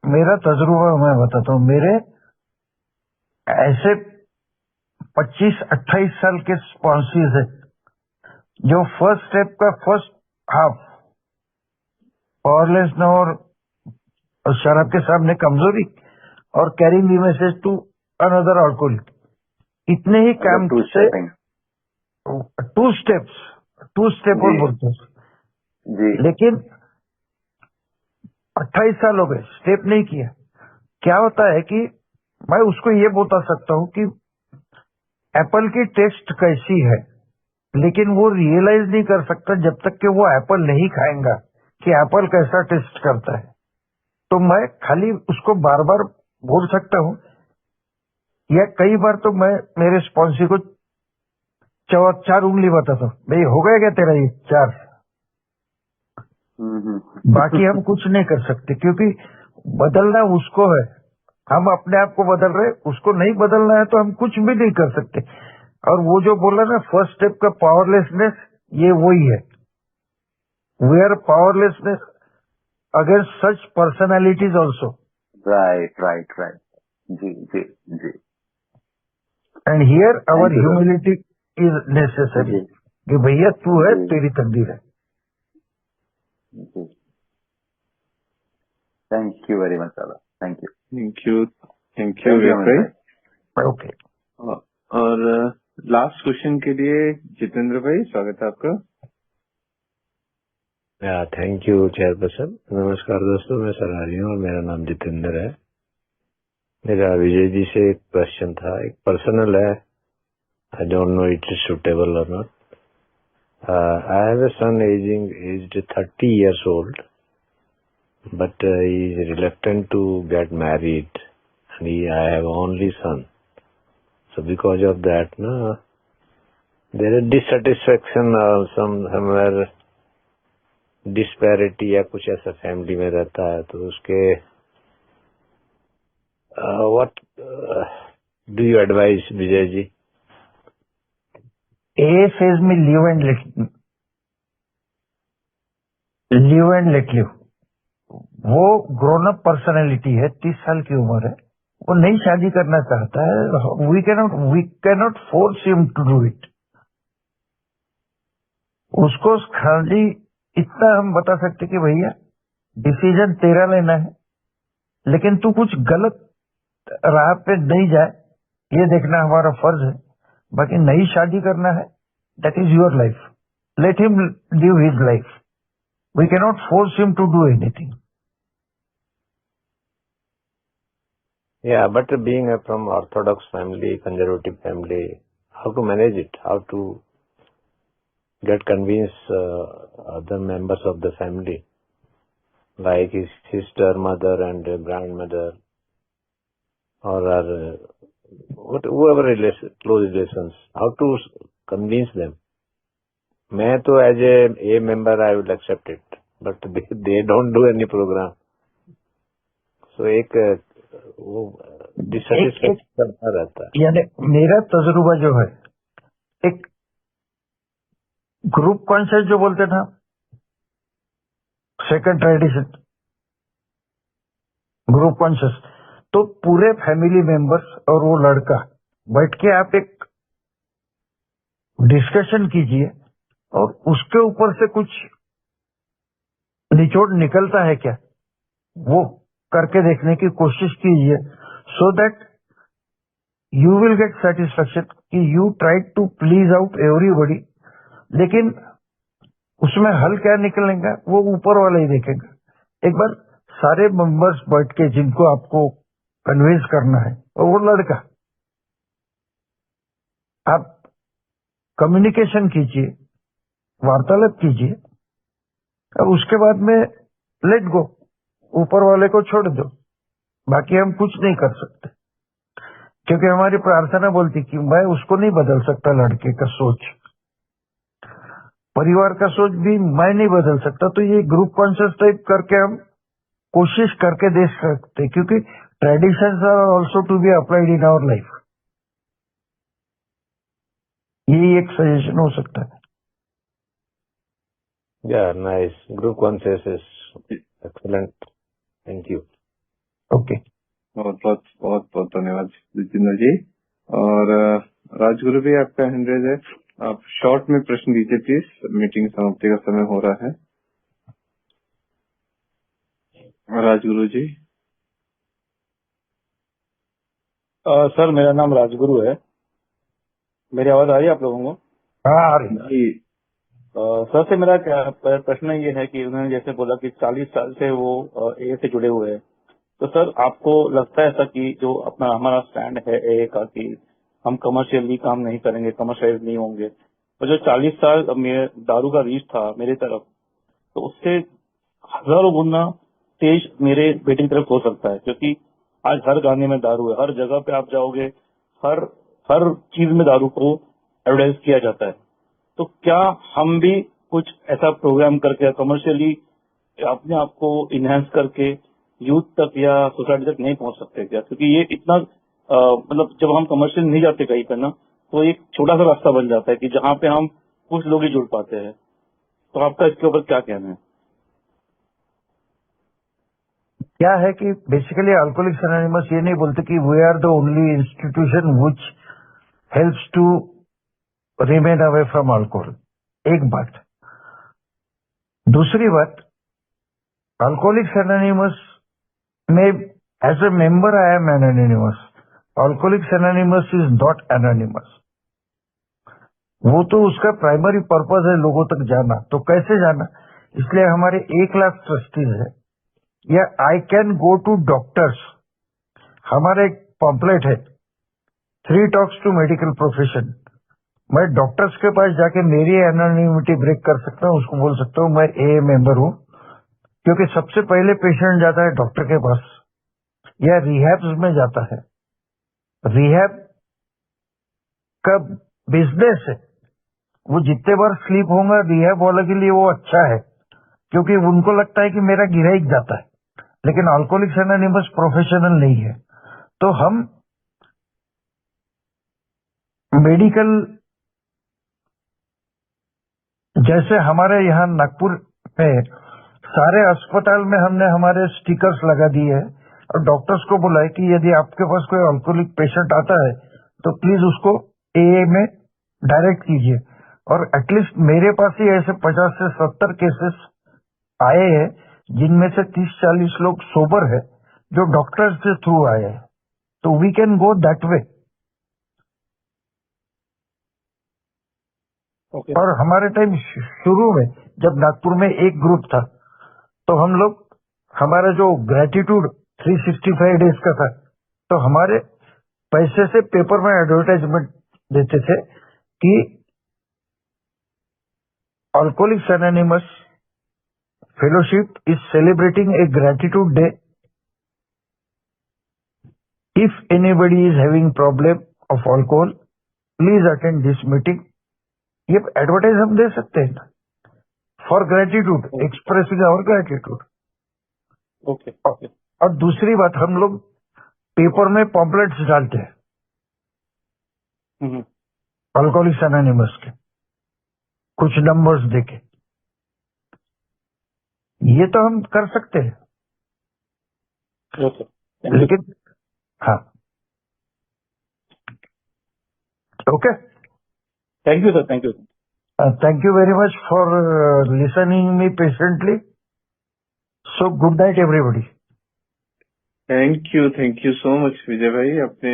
मेरा तजुर्बा मैं बताता हूँ। मेरे ऐसे 25-28 साल के स्पॉन्सीज है जो फर्स्ट स्टेप का फर्स्ट हाफ पावरलेस और शराब के सामने कमजोरी और carrying the message to another alcoholic, इतने ही काम से 2 स्टेप और बोलते हैं जी। लेकिन 28 साल हो गए, स्टेप नहीं किया। क्या होता है कि मैं उसको ये बता सकता हूँ कि एप्पल की टेस्ट कैसी है, लेकिन वो रियलाइज नहीं कर सकता जब तक कि वो एप्पल नहीं खाएगा कि एप्पल कैसा टेस्ट करता है। तो मैं खाली उसको बार बार बोल सकता हूँ, या कई बार तो मैं मेरे स्पॉन्सी को 4 उंगली बताता हूँ, भाई हो गया क्या तेरा ये 4। बाकी हम कुछ नहीं कर सकते क्योंकि बदलना उसको है, हम अपने आप को बदल रहे, उसको नहीं बदलना है तो हम कुछ भी नहीं कर सकते। और वो जो बोला ना फर्स्ट स्टेप का पावरलेसनेस, ये वही है। We are powerlessness against such personalities also. Right. जी। And here our humility is necessary कि भैया तू है, तेरी तकदीर है। थैंक यू वेरी मच दादा। Thank you okay. और लास्ट क्वेश्चन के लिए जितेंद्र भाई, स्वागत है आपका। Thank you chairperson. नमस्कार दोस्तों, मैं सरारी हूँ और मेरा नाम जितेंद्र है। मेरा विजय जी से एक क्वेश्चन था, एक पर्सनल है, I don't know it is suitable और not. I have a son aged 30 years old, but he is reluctant to get married, and I have only son. So because of that, there is dissatisfaction or somewhere disparity या कुछ ऐसा family में रहता है। तो उसके what do you advise Vijay ji? A phase में live and let live. वो ग्रोन अप पर्सनैलिटी है, 30 साल की उम्र है, वो नई शादी करना चाहता है। We cannot force him to do it. उसको खाली इतना हम बता सकते कि भैया डिसीजन तेरा लेना है, लेकिन तू कुछ गलत राह पे नहीं जाए, ये देखना हमारा फर्ज है। बाकी नई शादी करना है, that is your life, let him live his life. We cannot force him to do anything. Yeah, but being from orthodox family, conservative family, how to manage it? How to get convince other members of the family, like his sister, mother, and grandmother, or whoever close relations, how to convince them? मैं तो as a member I will accept it, but they don't do any programme. So एक वो dissatisfaction करता रहता है. यानी मेरा तजुर्बा जो है, एक ग्रुप कॉन्शियस जो बोलते था, सेकंड ट्रेडिशन, ग्रुप कॉन्शियस, तो पूरे फैमिली मेंबर्स और वो लड़का बैठ के आप एक डिस्कशन कीजिए और उसके ऊपर से कुछ निचोड़ निकलता है क्या, वो करके देखने की कोशिश कीजिए, so that you will get satisfaction कि you try to please out everybody. लेकिन उसमें हल क्या निकलेगा वो ऊपर वाला ही देखेगा. एक बार सारे मेंबर्स बैठ के जिनको आपको कन्विंस करना है, और वो लड़का, आप कम्युनिकेशन कीजिए, वार्तालाप कीजिए, अब उसके बाद में लेट गो, ऊपर वाले को छोड़ दो. बाकी हम कुछ नहीं कर सकते, क्योंकि हमारी प्रार्थना बोलती कि मैं उसको नहीं बदल सकता, लड़के का सोच, परिवार का सोच भी मैं नहीं बदल सकता. तो ये ग्रुप कॉन्शियस टाइप करके हम कोशिश करके दे सकते, क्योंकि traditions are also to be applied in our life. ये एक सजेशन हो सकता है. Yeah, nice. Group conscious is excellent. Thank you. Okay, बहुत बहुत बहुत बहुत धन्यवाद जितेंद्र जी. और राजगुरु भी आपका हैंड रेज है, आप शॉर्ट में प्रश्न दीजिए प्लीज, मीटिंग समाप्ति का समय हो रहा है. राजगुरु जी. सर मेरा नाम राजगुरु है. मेरी आवाज आ रही है आप लोगों को? हाँ आ रही जी. सर से मेरा प्रश्न ये है कि उन्होंने जैसे बोला कि 40 साल से वो ए से जुड़े हुए हैं, तो सर आपको लगता है ऐसा कि जो अपना हमारा स्टैंड है ए का कि हम कमर्शियली काम नहीं करेंगे, कमर्शियलाइज नहीं होंगे, और जो 40 साल दारू का रीच था मेरे तरफ, तो उससे हजारों गुना तेज मेरे बेटे की तरफ हो सकता है, क्योंकि आज हर गाने में दारू है, हर जगह पे आप जाओगे, हर चीज में दारू को एडवर्टाइज किया जाता है. तो क्या हम भी कुछ ऐसा प्रोग्राम करके कमर्शियली अपने आप को इनहेंस करके यूथ तक या सोसाइटी तक नहीं पहुंच सकते क्या? क्योंकि ये इतना मतलब जब हम कमर्शियल नहीं जाते कहीं पे ना, तो एक छोटा सा रास्ता बन जाता है कि जहाँ पे हम कुछ लोग ही जुड़ पाते हैं. तो आपका इसके ऊपर क्या कहना है? क्या है कि बेसिकली अल्कोहलिक्स एनोनिमस ये नहीं बोलते कि we are the only institution which helps to remain away from alcohol. एक बात. दूसरी बात, अल्कोहलिक्स एनोनिमस में as a member I am anonymous. Alcoholics anonymous is not anonymous. वो तो उसका प्राइमरी पर्पज है लोगों तक जाना. तो कैसे जाना? इसलिए हमारे 1 लाख ट्रस्टीज है, या I can go to doctors. हमारा एक पॉम्पलेट है, 3 टॉक्स टू मेडिकल प्रोफेशन. मैं डॉक्टर्स के पास जाके मेरी एनोनिमिटी ब्रेक कर सकता हूँ, उसको बोल सकता हूँ मैं ए मेंबर हूँ, क्योंकि सबसे पहले पेशेंट जाता है डॉक्टर के पास या रिहैब्स में जाता है. रिहैब का बिजनेस है, वो जितने बार स्लीप होगा रिहैब वाले के लिए वो अच्छा है, क्योंकि उनको लगता है कि मेरा गिराइक जाता है. लेकिन अल्कोहलिक्स एनोनिमस प्रोफेशनल नहीं है. तो हम मेडिकल, जैसे हमारे यहाँ नागपुर में सारे अस्पताल में हमने हमारे स्टिकर्स लगा दिए हैं और डॉक्टर्स को बोला है कि यदि आपके पास कोई अल्कोहलिक पेशेंट आता है तो प्लीज उसको एए में डायरेक्ट कीजिए. और एटलीस्ट मेरे पास ही ऐसे 50 से 70 केसेस आए हैं, जिनमें से 30-40 लोग सोबर है जो डॉक्टर्स के थ्रू आए हैं. तो we can go that way. Okay. और हमारे टाइम शुरू में जब नागपुर में एक ग्रुप था, तो हम लोग, हमारा जो ग्रेटिट्यूड 365 डेज का था, तो हमारे पैसे से पेपर में एडवर्टाइजमेंट देते थे कि alcoholics anonymous fellowship is celebrating A gratitude day If anybody is having problem of alcohol, please attend this meeting. ये एडवर्टाइज हम दे सकते हैं ना, for gratitude, expressing our gratitude. Okay. और दूसरी बात, हम लोग पेपर में पॉम्पलेट्स डालते हैं अल्कोहलिक्स एनोनिमस के, कुछ नंबर्स देके, ये तो हम कर सकते हैं। लेकिन हाँ, okay, thank you sir, thank you. Thank you very much for listening me patiently. So good night everybody. Thank you so much Vijay भाई, आपने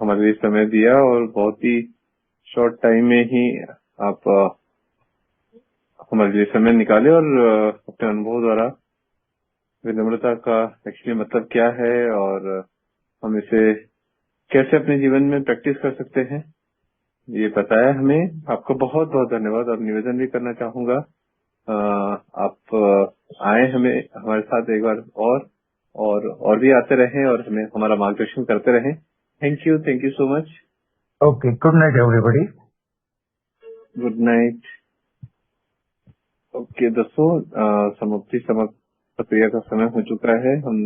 हमारे लिए समय दिया और बहुत ही शॉर्ट टाइम में ही आप हमारे लिए समय निकाले और अपने अनुभव द्वारा विनम्रता का एक्चुअली मतलब क्या है और हम इसे कैसे अपने जीवन में प्रैक्टिस कर सकते हैं, ये बताया हमें। आपका बहुत बहुत धन्यवाद। और निवेदन भी करना चाहूंगा, आप आए हमारे साथ एक बार और भी आते रहें और हमें हमारा मार्गदर्शन करते रहें। Thank you so much. Okay, good night everybody. Good night. Okay दोस्तों, समाप्ति प्रक्रिया का समय हो चुका है। हम